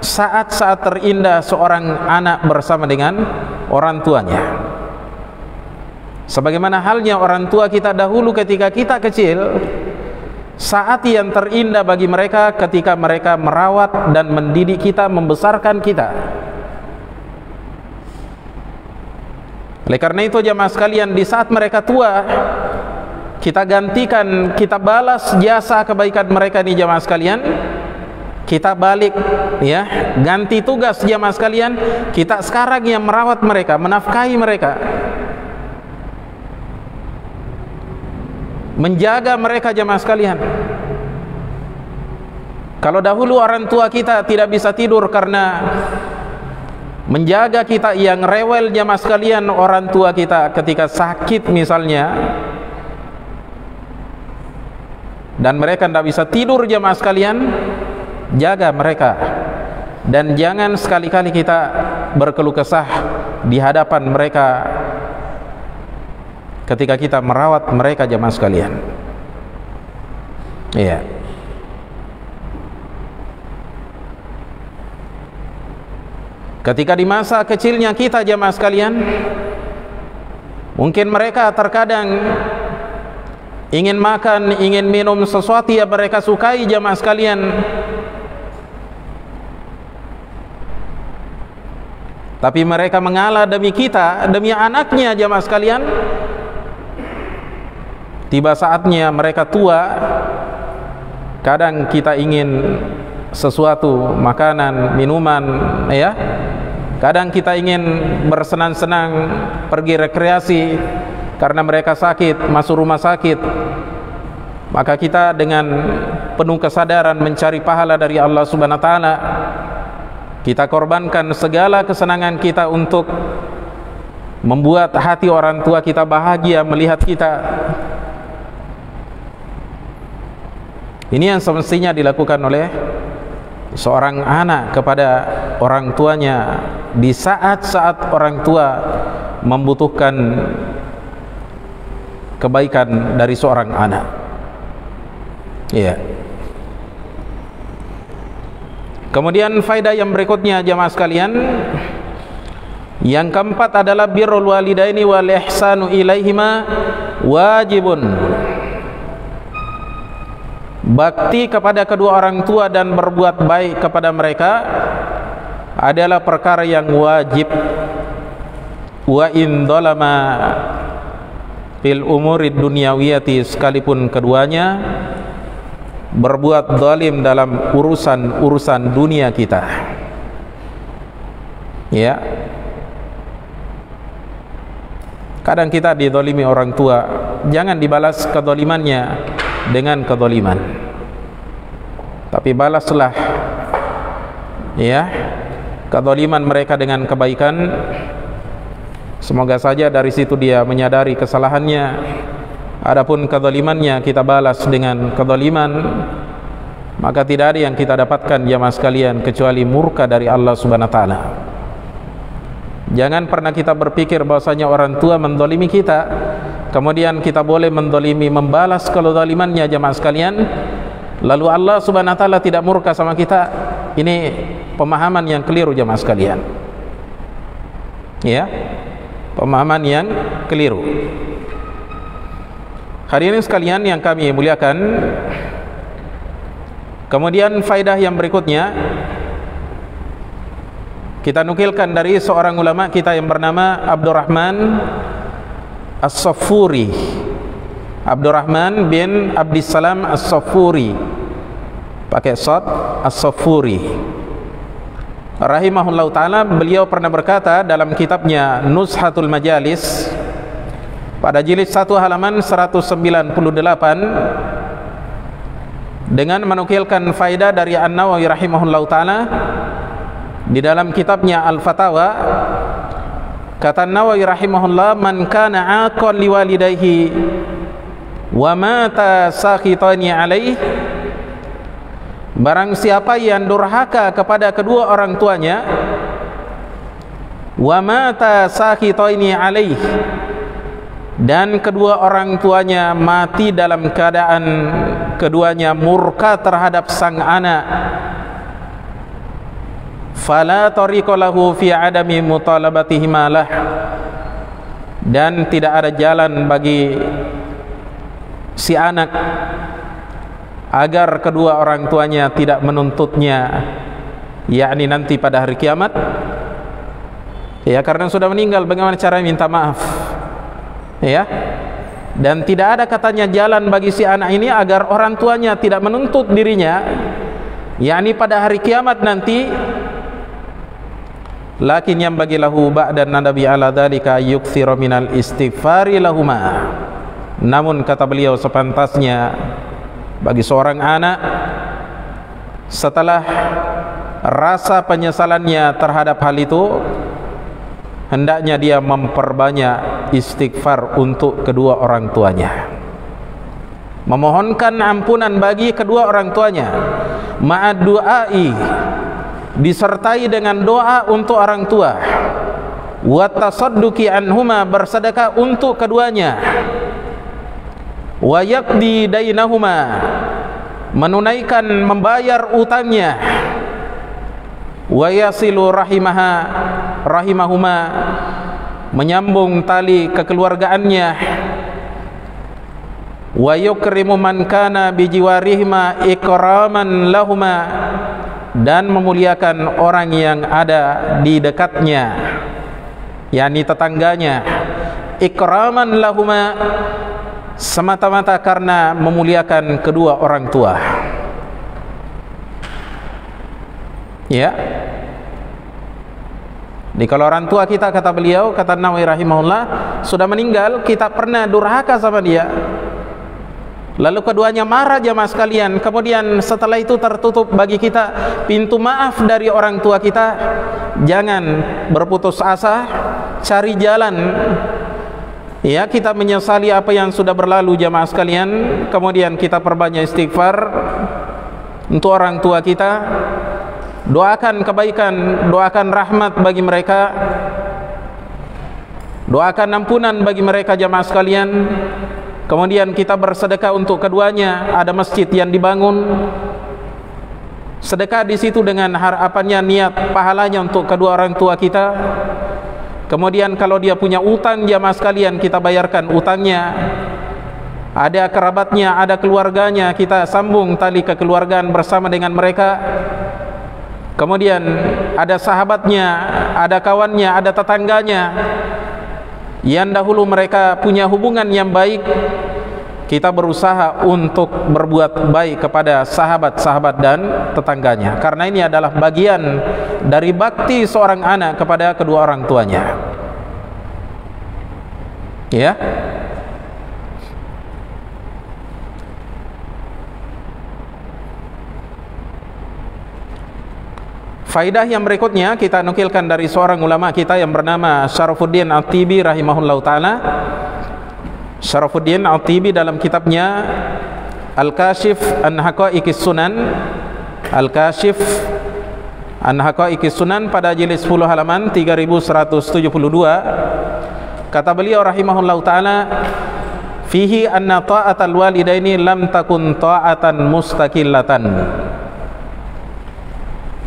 saat-saat terindah seorang anak bersama dengan orang tuanya. Sebagaimana halnya orang tua kita dahulu ketika kita kecil, saat yang terindah bagi mereka ketika mereka merawat dan mendidik kita, membesarkan kita. Oleh karena itu jamaah sekalian, di saat mereka tua, kita gantikan, kita balas jasa kebaikan mereka nih jamaah sekalian. Kita balik ya, ganti tugas jamaah sekalian, kita sekarang yang merawat mereka, menafkahi mereka, menjaga mereka jamaah sekalian. Kalau dahulu orang tua kita tidak bisa tidur karena menjaga kita, yang rewel jamaah sekalian orang tua kita ketika sakit misalnya, dan mereka tidak bisa tidur jamaah sekalian, jaga mereka. Dan jangan sekali-kali kita berkeluh kesah di hadapan mereka ketika kita merawat mereka jamaah sekalian, iya. Ketika di masa kecilnya kita jamaah sekalian, mungkin mereka terkadang ingin makan, ingin minum sesuatu yang mereka sukai jamaah sekalian, tapi mereka mengalah demi kita, demi anaknya jamaah sekalian. Tiba saatnya mereka tua, kadang kita ingin sesuatu, makanan, minuman, ya, Kadang kita ingin bersenang-senang, pergi rekreasi, karena mereka sakit, masuk rumah sakit. Maka kita dengan penuh kesadaran mencari pahala dari Allah Subhanahu wa taala, kita korbankan segala kesenangan kita untuk membuat hati orang tua kita bahagia melihat kita. Ini yang semestinya dilakukan oleh seorang anak kepada orang tuanya di saat-saat orang tua membutuhkan kebaikan dari seorang anak. Iya. Kemudian faedah yang berikutnya jamaah sekalian, yang keempat adalah birrul walidaini wal ihsanu ilaihima wajibun. Bakti kepada kedua orang tua dan berbuat baik kepada mereka adalah perkara yang wajib. Wa in dzalama fil umuri dunyawiyati, sekalipun keduanya berbuat zalim dalam urusan dunia kita. Ya. Kadang kita dizalimi orang tua, jangan dibalas kezalimannya dengan kezaliman, tapi balaslah ya kezaliman mereka dengan kebaikan. Semoga saja dari situ dia menyadari kesalahannya. Adapun kezalimannya kita balas dengan kezaliman, maka tidak ada yang kita dapatkan jamaah sekalian kecuali murka dari Allah Subhanahu wa taala. Jangan pernah kita berpikir bahwasanya orang tua menzalimi kita, kemudian kita boleh menzalimi, membalas kezalimannya jamaah sekalian, lalu Allah Subhanahu wa taala tidak murka sama kita. Ini pemahaman yang keliru jamaah sekalian. Ya. Pemahaman yang keliru. Hadirin sekalian yang kami muliakan, kemudian faedah yang berikutnya kita nukilkan dari seorang ulama kita yang bernama Abdurrahman As-Saffuri, Abdurrahman bin Abdissalam As-Saffuri, pakai shad, As-Saffuri rahimahullah ta'ala. Beliau pernah berkata dalam kitabnya Nuzhatul Majalis pada jilid 1 halaman 198 dengan menukilkan faedah dari An-Nawawi rahimahullah ta'ala di dalam kitabnya Al-Fatawa. Kata An-Nawawi rahimahullah, man kana aqal liwalidayhi wa mata sakhitani alaih, barang siapa yang durhaka kepada kedua orang tuanya, wa mata sakhitani alaih, dan kedua orang tuanya mati dalam keadaan keduanya murka terhadap sang anak, fala tariqa lahu fi adami mutalabatihima lah, dan tidak ada jalan bagi si anak agar kedua orang tuanya tidak menuntutnya, yakni nanti pada hari kiamat. Ya, karena sudah meninggal bagaimana cara minta maaf? Ya. Dan tidak ada katanya jalan bagi si anak ini agar orang tuanya tidak menuntut dirinya, yakni pada hari kiamat nanti. Lakin yang bagi lahu ba'dan nadabi ala dzalika yuktsira minal istighfari lahuma. Namun kata beliau, sepantasnya bagi seorang anak setelah rasa penyesalannya terhadap hal itu, hendaknya dia memperbanyak istighfar untuk kedua orang tuanya, memohonkan ampunan bagi kedua orang tuanya, ma'ad du'ai, disertai dengan doa untuk orang tua, wa tasadduqi anhuma, bersedekah untuk keduanya, wa yaqdi dainahuma, menunaikan membayar utangnya, wa yasilu rahimahuma, menyambung tali kekeluargaannya, wa yukrimu man kana bijiwarihima ikraman lahuma, dan memuliakan orang yang ada di dekatnya, yakni tetangganya, ikraman lahuma, semata-mata karena memuliakan kedua orang tua. Ya. Jadi kalau orang tua kita, kata beliau, kata Nawawi rahimahullah, sudah meninggal, kita pernah durhaka sama dia, lalu keduanya marah jamaah sekalian, kemudian setelah itu tertutup bagi kita pintu maaf dari orang tua kita, jangan berputus asa, cari jalan. Ya, kita menyesali apa yang sudah berlalu jamaah sekalian, kemudian kita perbanyak istighfar untuk orang tua kita, doakan kebaikan, doakan rahmat bagi mereka, doakan ampunan bagi mereka jamaah sekalian. Kemudian kita bersedekah untuk keduanya, ada masjid yang dibangun, sedekah di situ dengan harapannya, niat pahalanya untuk kedua orang tua kita. Kemudian kalau dia punya utang jamaah sekalian, kita bayarkan utangnya. Ada kerabatnya, ada keluarganya, kita sambung tali kekeluargaan bersama dengan mereka. Kemudian ada sahabatnya, ada kawannya, ada tetangganya yang dahulu mereka punya hubungan yang baik, kita berusaha untuk berbuat baik kepada sahabat-sahabat dan tetangganya, karena ini adalah bagian dari bakti seorang anak kepada kedua orang tuanya. Ya. Faidah yang berikutnya kita nukilkan dari seorang ulama kita yang bernama Syarafuddin At-Tibi rahimahullahu taala. Syarafuddin At-Tibi dalam kitabnya Al-Kashif an Haqaiqis Sunan, Al-Kashif an Haqaiqis Sunan pada jilid 10 halaman 3172, kata beliau rahimahullahu taala, fihi anna ta'atal walidaini lam takun ta'atan mustaqillatan.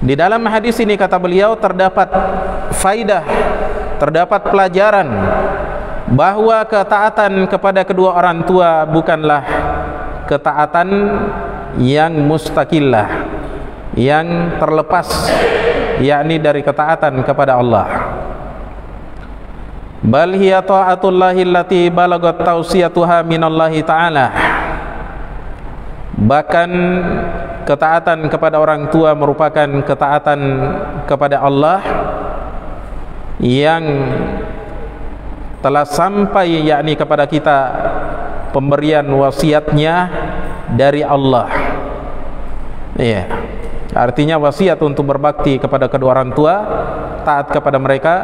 Di dalam hadis ini, kata beliau, terdapat faidah, terdapat pelajaran bahwa ketaatan kepada kedua orang tua bukanlah ketaatan yang mustaqillah, yang terlepas, yakni dari ketaatan kepada Allah. Bal hiya ta'atullahi allati balagat tausiyatuha minallahi ta'ala. Bahkan ketaatan kepada orang tua merupakan ketaatan kepada Allah yang telah sampai, yakni kepada kita pemberian wasiatnya dari Allah. Iya, artinya wasiat untuk berbakti kepada kedua orang tua, taat kepada mereka,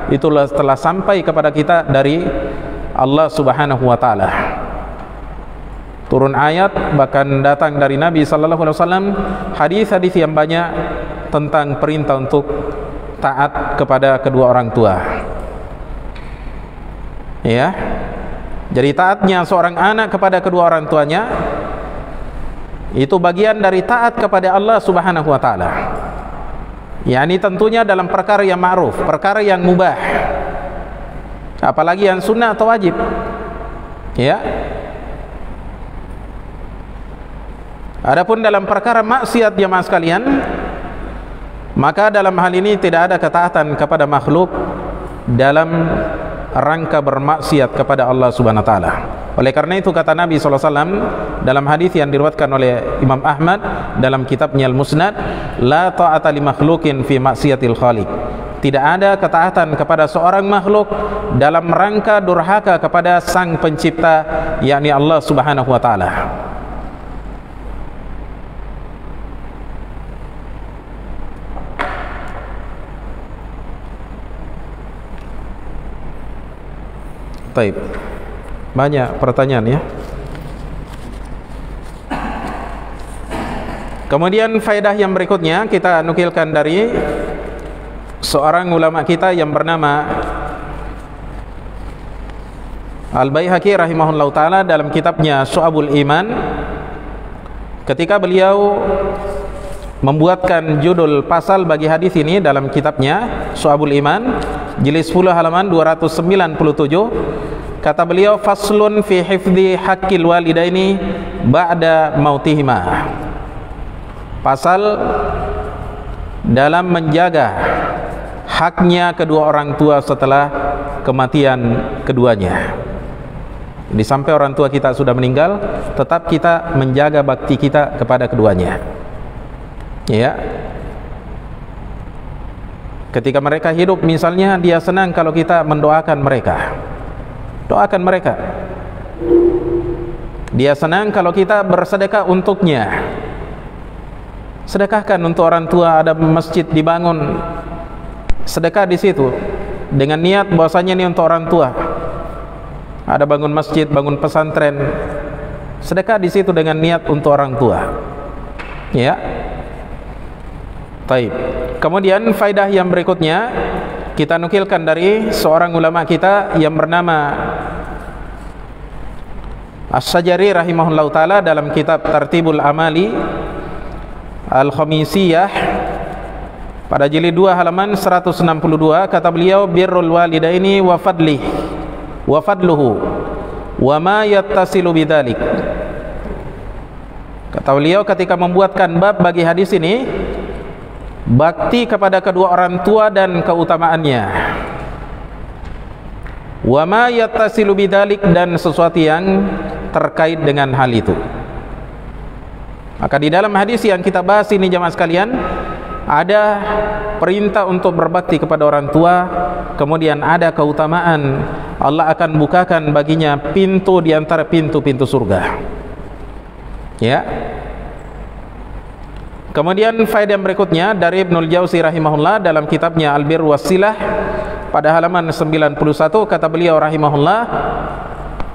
itulah telah sampai kepada kita dari Allah Subhanahu wa taala. Turun ayat, bahkan datang dari Nabi sallallahu alaihi wasallam hadis-hadis yang banyak tentang perintah untuk taat kepada kedua orang tua. Ya. Jadi taatnya seorang anak kepada kedua orang tuanya itu bagian dari taat kepada Allah Subhanahu wa taala. yakni tentunya dalam perkara yang ma'ruf, perkara yang mubah, apalagi yang sunnah atau wajib. Ya. Adapun dalam perkara maksiat jemaah sekalian, maka dalam hal ini tidak ada ketaatan kepada makhluk dalam rangka bermaksiat kepada Allah Subhanahu wa taala. Oleh karena itu kata Nabi SAW dalam hadis yang diriwayatkan oleh Imam Ahmad dalam kitabnya Al-Musnad, la ta'ata li makhluqin fi maksiatil khaliq. Tidak ada ketaatan kepada seorang makhluk dalam rangka durhaka kepada Sang Pencipta, yakni Allah Subhanahu wa taala. Baik. Banyak pertanyaan ya. Kemudian faedah yang berikutnya kita nukilkan dari seorang ulama kita yang bernama Al-Baihaqi rahimahullahu taala dalam kitabnya Syu'abul Iman, ketika beliau membuatkan judul pasal bagi hadis ini dalam kitabnya Syu'abul Iman jilid 10 halaman 297, kata beliau, faslun fi hifdzi haqqil walidaini ba'da mautihima. Pasal dalam menjaga haknya kedua orang tua setelah kematian keduanya. Jadi sampai orang tua kita sudah meninggal, tetap kita menjaga bakti kita kepada keduanya. Ya. Ketika mereka hidup misalnya, dia senang kalau kita mendoakan mereka. Doakan mereka. Dia senang kalau kita bersedekah untuknya. Sedekahkan untuk orang tua, ada masjid dibangun, sedekah di situ dengan niat bahwasanya ini untuk orang tua. Ada bangun masjid, bangun pesantren, sedekah di situ dengan niat untuk orang tua. Ya. Baik. Kemudian faedah yang berikutnya kita nukilkan dari seorang ulama kita yang bernama Asy-Syajari rahimahullahu taala dalam kitab Tartibul Amali Al-Khamisiyah pada jilid 2 halaman 162, kata beliau, birrul walidaini wa fadluhu wa ma yattasilu bidzalik. Kata beliau ketika membuatkan bab bagi hadis ini, bakti kepada kedua orang tua dan keutamaannya, wa ma yattasilu bidzalik, dan sesuatu yang terkait dengan hal itu. Maka di dalam hadis yang kita bahas ini jamaah sekalian, ada perintah untuk berbakti kepada orang tua, kemudian ada keutamaan, Allah akan bukakan baginya pintu di antara pintu-pintu surga. Ya. Kemudian faedah berikutnya dari Ibnul Jauzi rahimahullah dalam kitabnya Al-Bir Wassilah pada halaman 91, kata beliau rahimahullah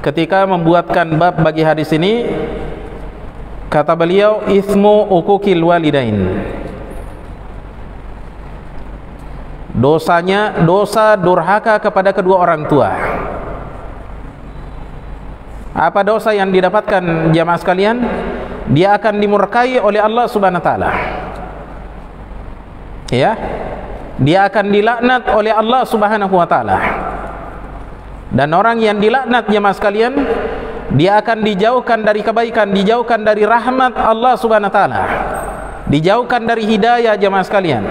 ketika membuatkan bab bagi hadis ini, kata beliau, ismu ukukil walidain, dosanya dosa durhaka kepada kedua orang tua. Apa dosa yang didapatkan jamaah sekalian? Dia akan dimurkai oleh Allah Subhanahu wa taala. Ya. Dia akan dilaknat oleh Allah Subhanahu wa taala. Dan orang yang dilaknat jamaah sekalian, dia akan dijauhkan dari kebaikan, dijauhkan dari rahmat Allah Subhanahu wa taala, dijauhkan dari hidayah jamaah sekalian.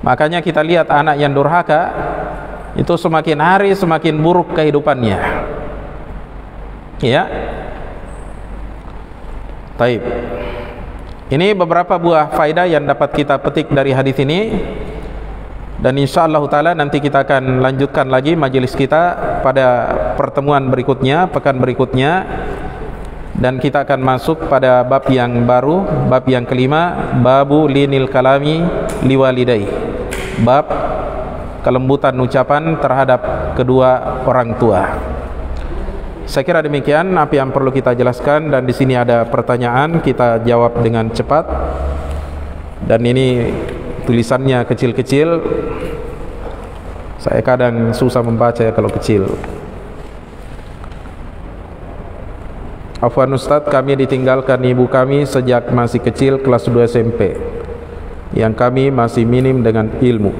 Makanya kita lihat anak yang durhaka itu semakin hari semakin buruk kehidupannya. Ya. Taib. Ini beberapa buah faedah yang dapat kita petik dari hadis ini. Dan insyaallah taala nanti kita akan lanjutkan lagi majelis kita pada pertemuan berikutnya, pekan berikutnya, dan kita akan masuk pada bab yang baru, bab yang kelima, babu linil kalami liwalidai, bab kelembutan ucapan terhadap kedua orang tua. Saya kira demikian apa yang perlu kita jelaskan, dan di sini ada pertanyaan, kita jawab dengan cepat. Dan ini tulisannya kecil-kecil, saya kadang susah membaca ya kalau kecil. Afwan Ustadz, kami ditinggalkan ibu kami sejak masih kecil, kelas 2 SMP, yang kami masih minim dengan ilmu.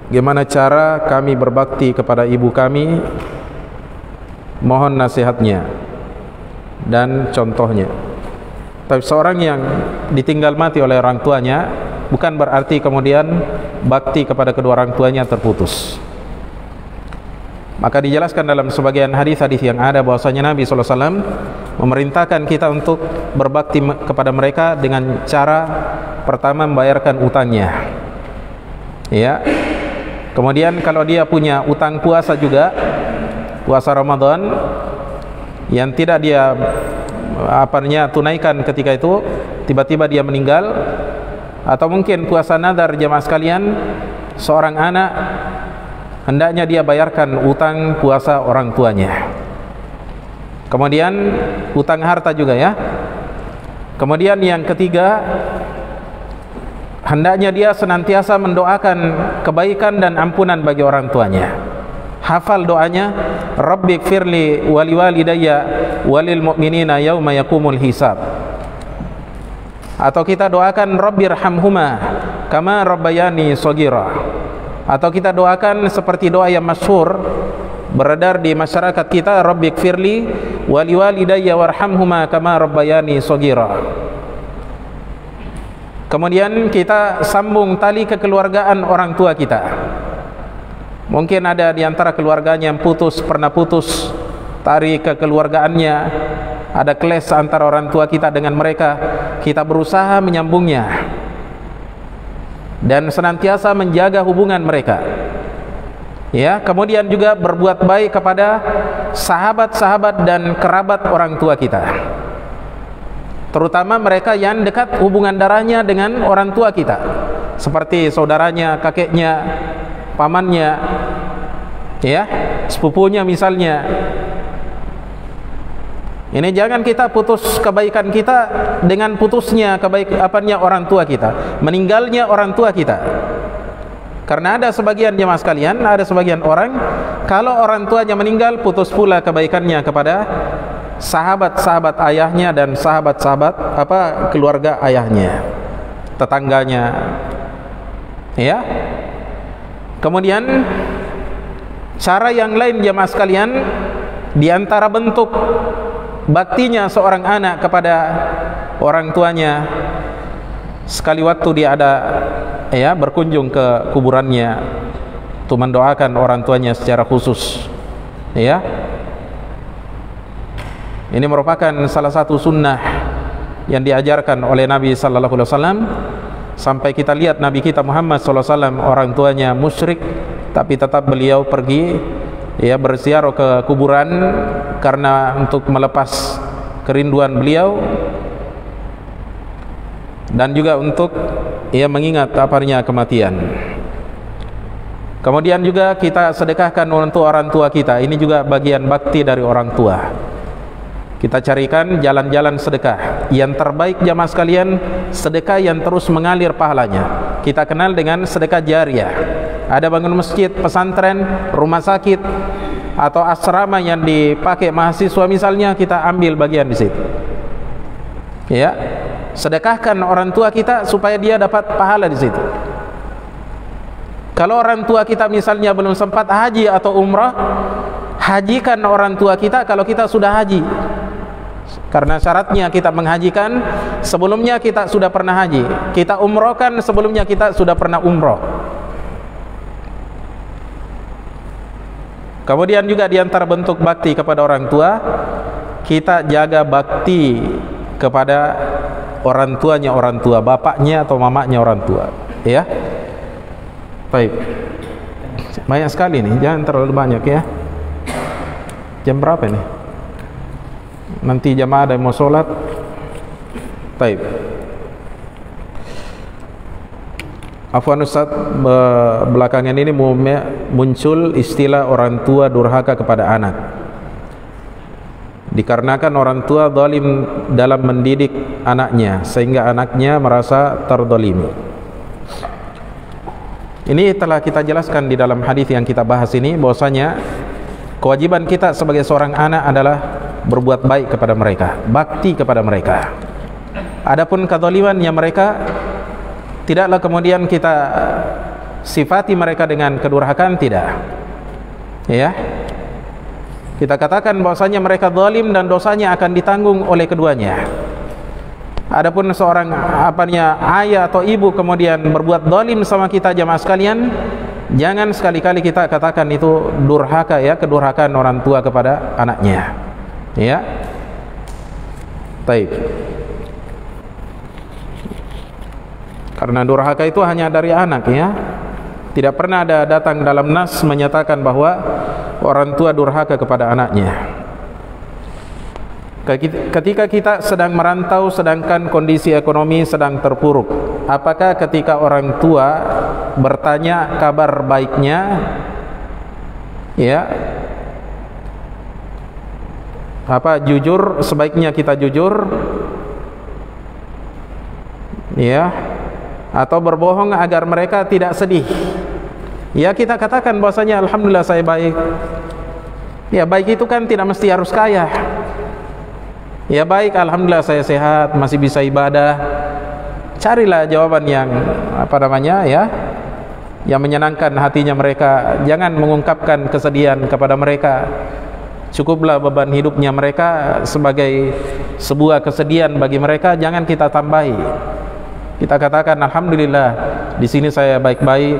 Gimana cara kami berbakti kepada ibu kami? Mohon nasihatnya dan contohnya. Tapi seorang yang ditinggal mati oleh orang tuanya bukan berarti kemudian bakti kepada kedua orang tuanya terputus. Maka dijelaskan dalam sebagian hadis-hadis yang ada bahwasanya Nabi SAW memerintahkan kita untuk berbakti kepada mereka dengan cara pertama membayarkan utangnya. Ya. Kemudian kalau dia punya utang puasa juga, puasa Ramadan yang tidak dia tunaikan ketika itu, tiba-tiba dia meninggal, atau mungkin puasa nadar jemaah sekalian, seorang anak hendaknya dia bayarkan utang puasa orang tuanya. Kemudian utang harta juga ya. Kemudian yang ketiga, hendaknya dia senantiasa mendoakan kebaikan dan ampunan bagi orang tuanya. Hafal doanya, Rabbighfirli wali walidayya walil mu'minina yauma yaqumul hisab. Atau kita doakan Rabbirhamhuma kama rabbayani shaghira. Atau kita doakan seperti doa yang masyhur beredar di masyarakat kita, Rabbighfirli wali walidayya warhamhuma kama rabbayani shaghira. Kemudian kita sambung tali kekeluargaan orang tua kita. Mungkin ada di antara keluarganya yang pernah putus tali kekeluargaannya, ada clash antara orang tua kita dengan mereka, kita berusaha menyambungnya. dan senantiasa menjaga hubungan mereka. Ya, kemudian juga berbuat baik kepada sahabat-sahabat dan kerabat orang tua kita, terutama mereka yang dekat hubungan darahnya dengan orang tua kita, seperti saudaranya, kakeknya, pamannya, ya, sepupunya misalnya. Ini jangan kita putus kebaikan kita dengan putusnya kebaikannya orang tua kita, meninggalnya orang tua kita. Karena ada sebagian jemaah sekalian, ada sebagian orang, kalau orang tuanya meninggal, putus pula kebaikannya kepada sahabat-sahabat ayahnya dan sahabat-sahabat keluarga ayahnya, tetangganya. Ya. Kemudian cara yang lain jemaah sekalian, di antara bentuk baktinya seorang anak kepada orang tuanya, sekali waktu dia ada berkunjung ke kuburannya, untuk mendoakan orang tuanya secara khusus. Ya, ini merupakan salah satu sunnah yang diajarkan oleh Nabi Sallallahu Alaihi Wasallam. Sampai kita lihat Nabi kita Muhammad Sallallahu Alaihi Wasallam, orang tuanya musyrik, tapi tetap beliau pergi berziarah ke kuburan karena untuk melepas kerinduan beliau, dan juga untuk mengingat kematian. Kemudian juga kita sedekahkan untuk orang tua kita. Ini juga bagian bakti dari orang tua. Kita carikan jalan-jalan sedekah. Yang terbaik jamaah sekalian, sedekah yang terus mengalir pahalanya. Kita kenal dengan sedekah jariah. Ada bangun masjid, pesantren, rumah sakit, atau asrama yang dipakai mahasiswa misalnya, kita ambil bagian di situ. Ya, sedekahkan orang tua kita supaya dia dapat pahala di situ. Kalau orang tua kita misalnya belum sempat haji atau umrah, hajikan orang tua kita kalau kita sudah haji. Karena syaratnya kita menghajikan sebelumnya kita sudah pernah haji, kita umrohkan sebelumnya kita sudah pernah umroh. Kemudian juga di antara bentuk bakti kepada orang tua, kita jaga bakti kepada orang tuanya orang tua, bapaknya atau mamanya orang tua. Ya, baik. Banyak sekali nih, jangan terlalu banyak ya. Jam berapa nih? Nanti jamaah ada yang mau sholat. Baik. Afwan Ustaz, belakangan ini muncul istilah orang tua durhaka kepada anak, dikarenakan orang tua zalim dalam mendidik anaknya sehingga anaknya merasa terdolimi. Ini telah kita jelaskan di dalam hadis yang kita bahas ini, bahwasanya kewajiban kita sebagai seorang anak adalah berbuat baik kepada mereka, bakti kepada mereka. Adapun kezaliman yang mereka, tidaklah kemudian kita sifati mereka dengan kedurhakaan, tidak. Ya, kita katakan bahwasanya mereka zalim dan dosanya akan ditanggung oleh keduanya. Adapun seorang ayah atau ibu kemudian berbuat zalim sama kita jamaah sekalian, jangan sekali-kali kita katakan itu durhaka, kedurhakaan orang tua kepada anaknya. Ya, baik. Karena durhaka itu hanya dari anak, ya. Tidak pernah ada datang dalam nas menyatakan bahwa orang tua durhaka kepada anaknya. Ketika kita sedang merantau sedangkan kondisi ekonomi sedang terpuruk, apakah ketika orang tua bertanya kabar baiknya, jujur, sebaiknya kita jujur, atau berbohong agar mereka tidak sedih? Ya, kita katakan bahwasanya alhamdulillah saya baik. Ya, baik itu kan tidak mesti harus kaya. Ya, baik, alhamdulillah saya sehat, masih bisa ibadah. Carilah jawaban yang yang menyenangkan hatinya mereka. Jangan mengungkapkan kesedihan kepada mereka. Cukuplah beban hidupnya mereka sebagai sebuah kesedihan bagi mereka, jangan kita tambahi. Kita katakan alhamdulillah di sini saya baik-baik.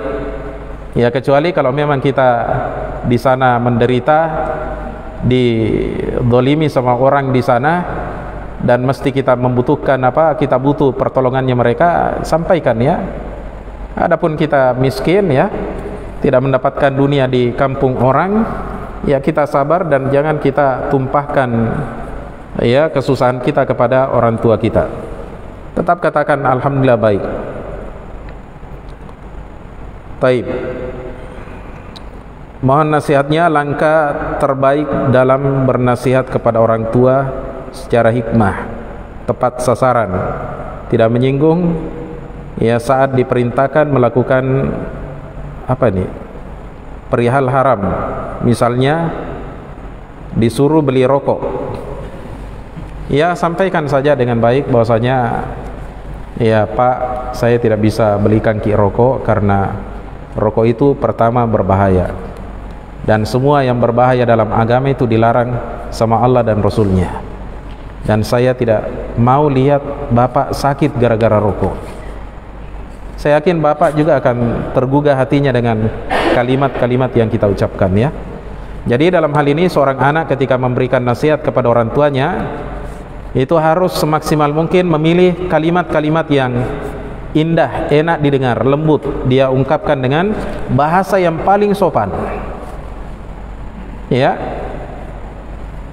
Ya, kecuali kalau memang kita di sana menderita, dizalimi sama orang di sana, dan mesti kita membutuhkan kita butuh pertolongannya mereka, sampaikan ya. Adapun kita miskin ya, tidak mendapatkan dunia di kampung orang, ya kita sabar dan jangan kita tumpahkan ya kesusahan kita kepada orang tua kita. Tetap katakan alhamdulillah baik. Taib. Mohon nasihatnya langkah terbaik dalam bernasihat kepada orang tua secara hikmah, tepat sasaran, tidak menyinggung ya saat diperintahkan melakukan apa nih? Perihal haram. Misalnya disuruh beli rokok. Ya sampaikan saja dengan baik bahwasanya ya Pak, saya tidak bisa belikan ki rokok karena rokok itu pertama berbahaya, dan semua yang berbahaya dalam agama itu dilarang sama Allah dan Rasulnya, dan saya tidak mau lihat Bapak sakit gara-gara rokok. Saya yakin Bapak juga akan tergugah hatinya dengan kalimat-kalimat yang kita ucapkan ya. Jadi dalam hal ini seorang anak ketika memberikan nasihat kepada orang tuanya itu harus semaksimal mungkin memilih kalimat-kalimat yang indah, enak didengar, lembut, dia ungkapkan dengan bahasa yang paling sopan. Ya.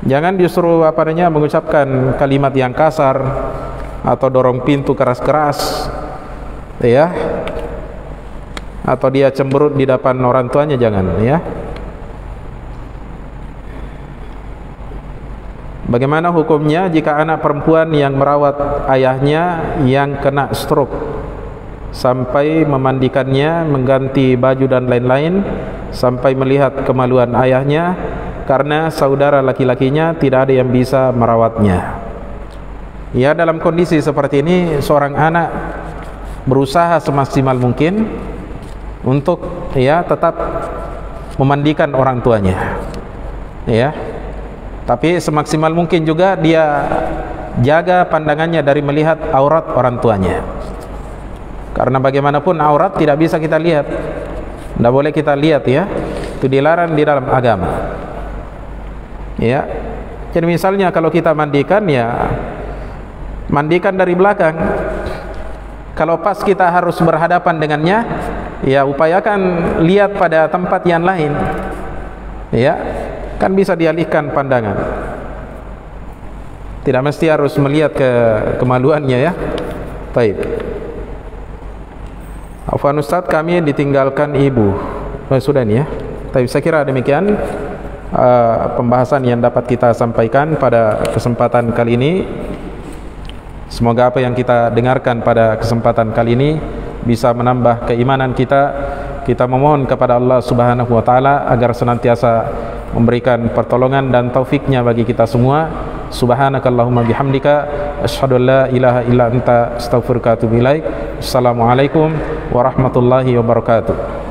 Jangan justru mengucapkan kalimat yang kasar atau dorong pintu keras-keras. Ya. Atau dia cemberut di depan orang tuanya, jangan ya. Bagaimana hukumnya jika anak perempuan yang merawat ayahnya yang kena stroke sampai memandikannya, mengganti baju dan lain-lain, sampai melihat kemaluan ayahnya karena saudara laki-lakinya tidak ada yang bisa merawatnya? Ya, dalam kondisi seperti ini seorang anak berusaha semaksimal mungkin untuk ya tetap memandikan orang tuanya. Ya. Tapi semaksimal mungkin juga dia jaga pandangannya dari melihat aurat orang tuanya. Karena bagaimanapun aurat tidak bisa kita lihat, tidak boleh kita lihat ya, itu dilarang di dalam agama. Ya, jadi misalnya kalau kita mandikan ya, mandikan dari belakang. Kalau pas kita harus berhadapan dengannya, ya upayakan lihat pada tempat yang lain. Ya, kan bisa dialihkan pandangan. Tidak mesti harus melihat ke kemaluannya ya. Baik. Afwan Ustaz, kami ditinggalkan ibu. Sudah nih ya. Tapi saya kira demikian pembahasan yang dapat kita sampaikan pada kesempatan kali ini. Semoga apa yang kita dengarkan pada kesempatan kali ini bisa menambah keimanan kita. Kita memohon kepada Allah Subhanahu wa taala agar senantiasa memberikan pertolongan dan taufiknya bagi kita semua. Subhanakallahumma bihamdika asyhadu an la ilaha illa anta astaghfiruka wa atubu ilaik. Assalamualaikum warahmatullahi wabarakatuh.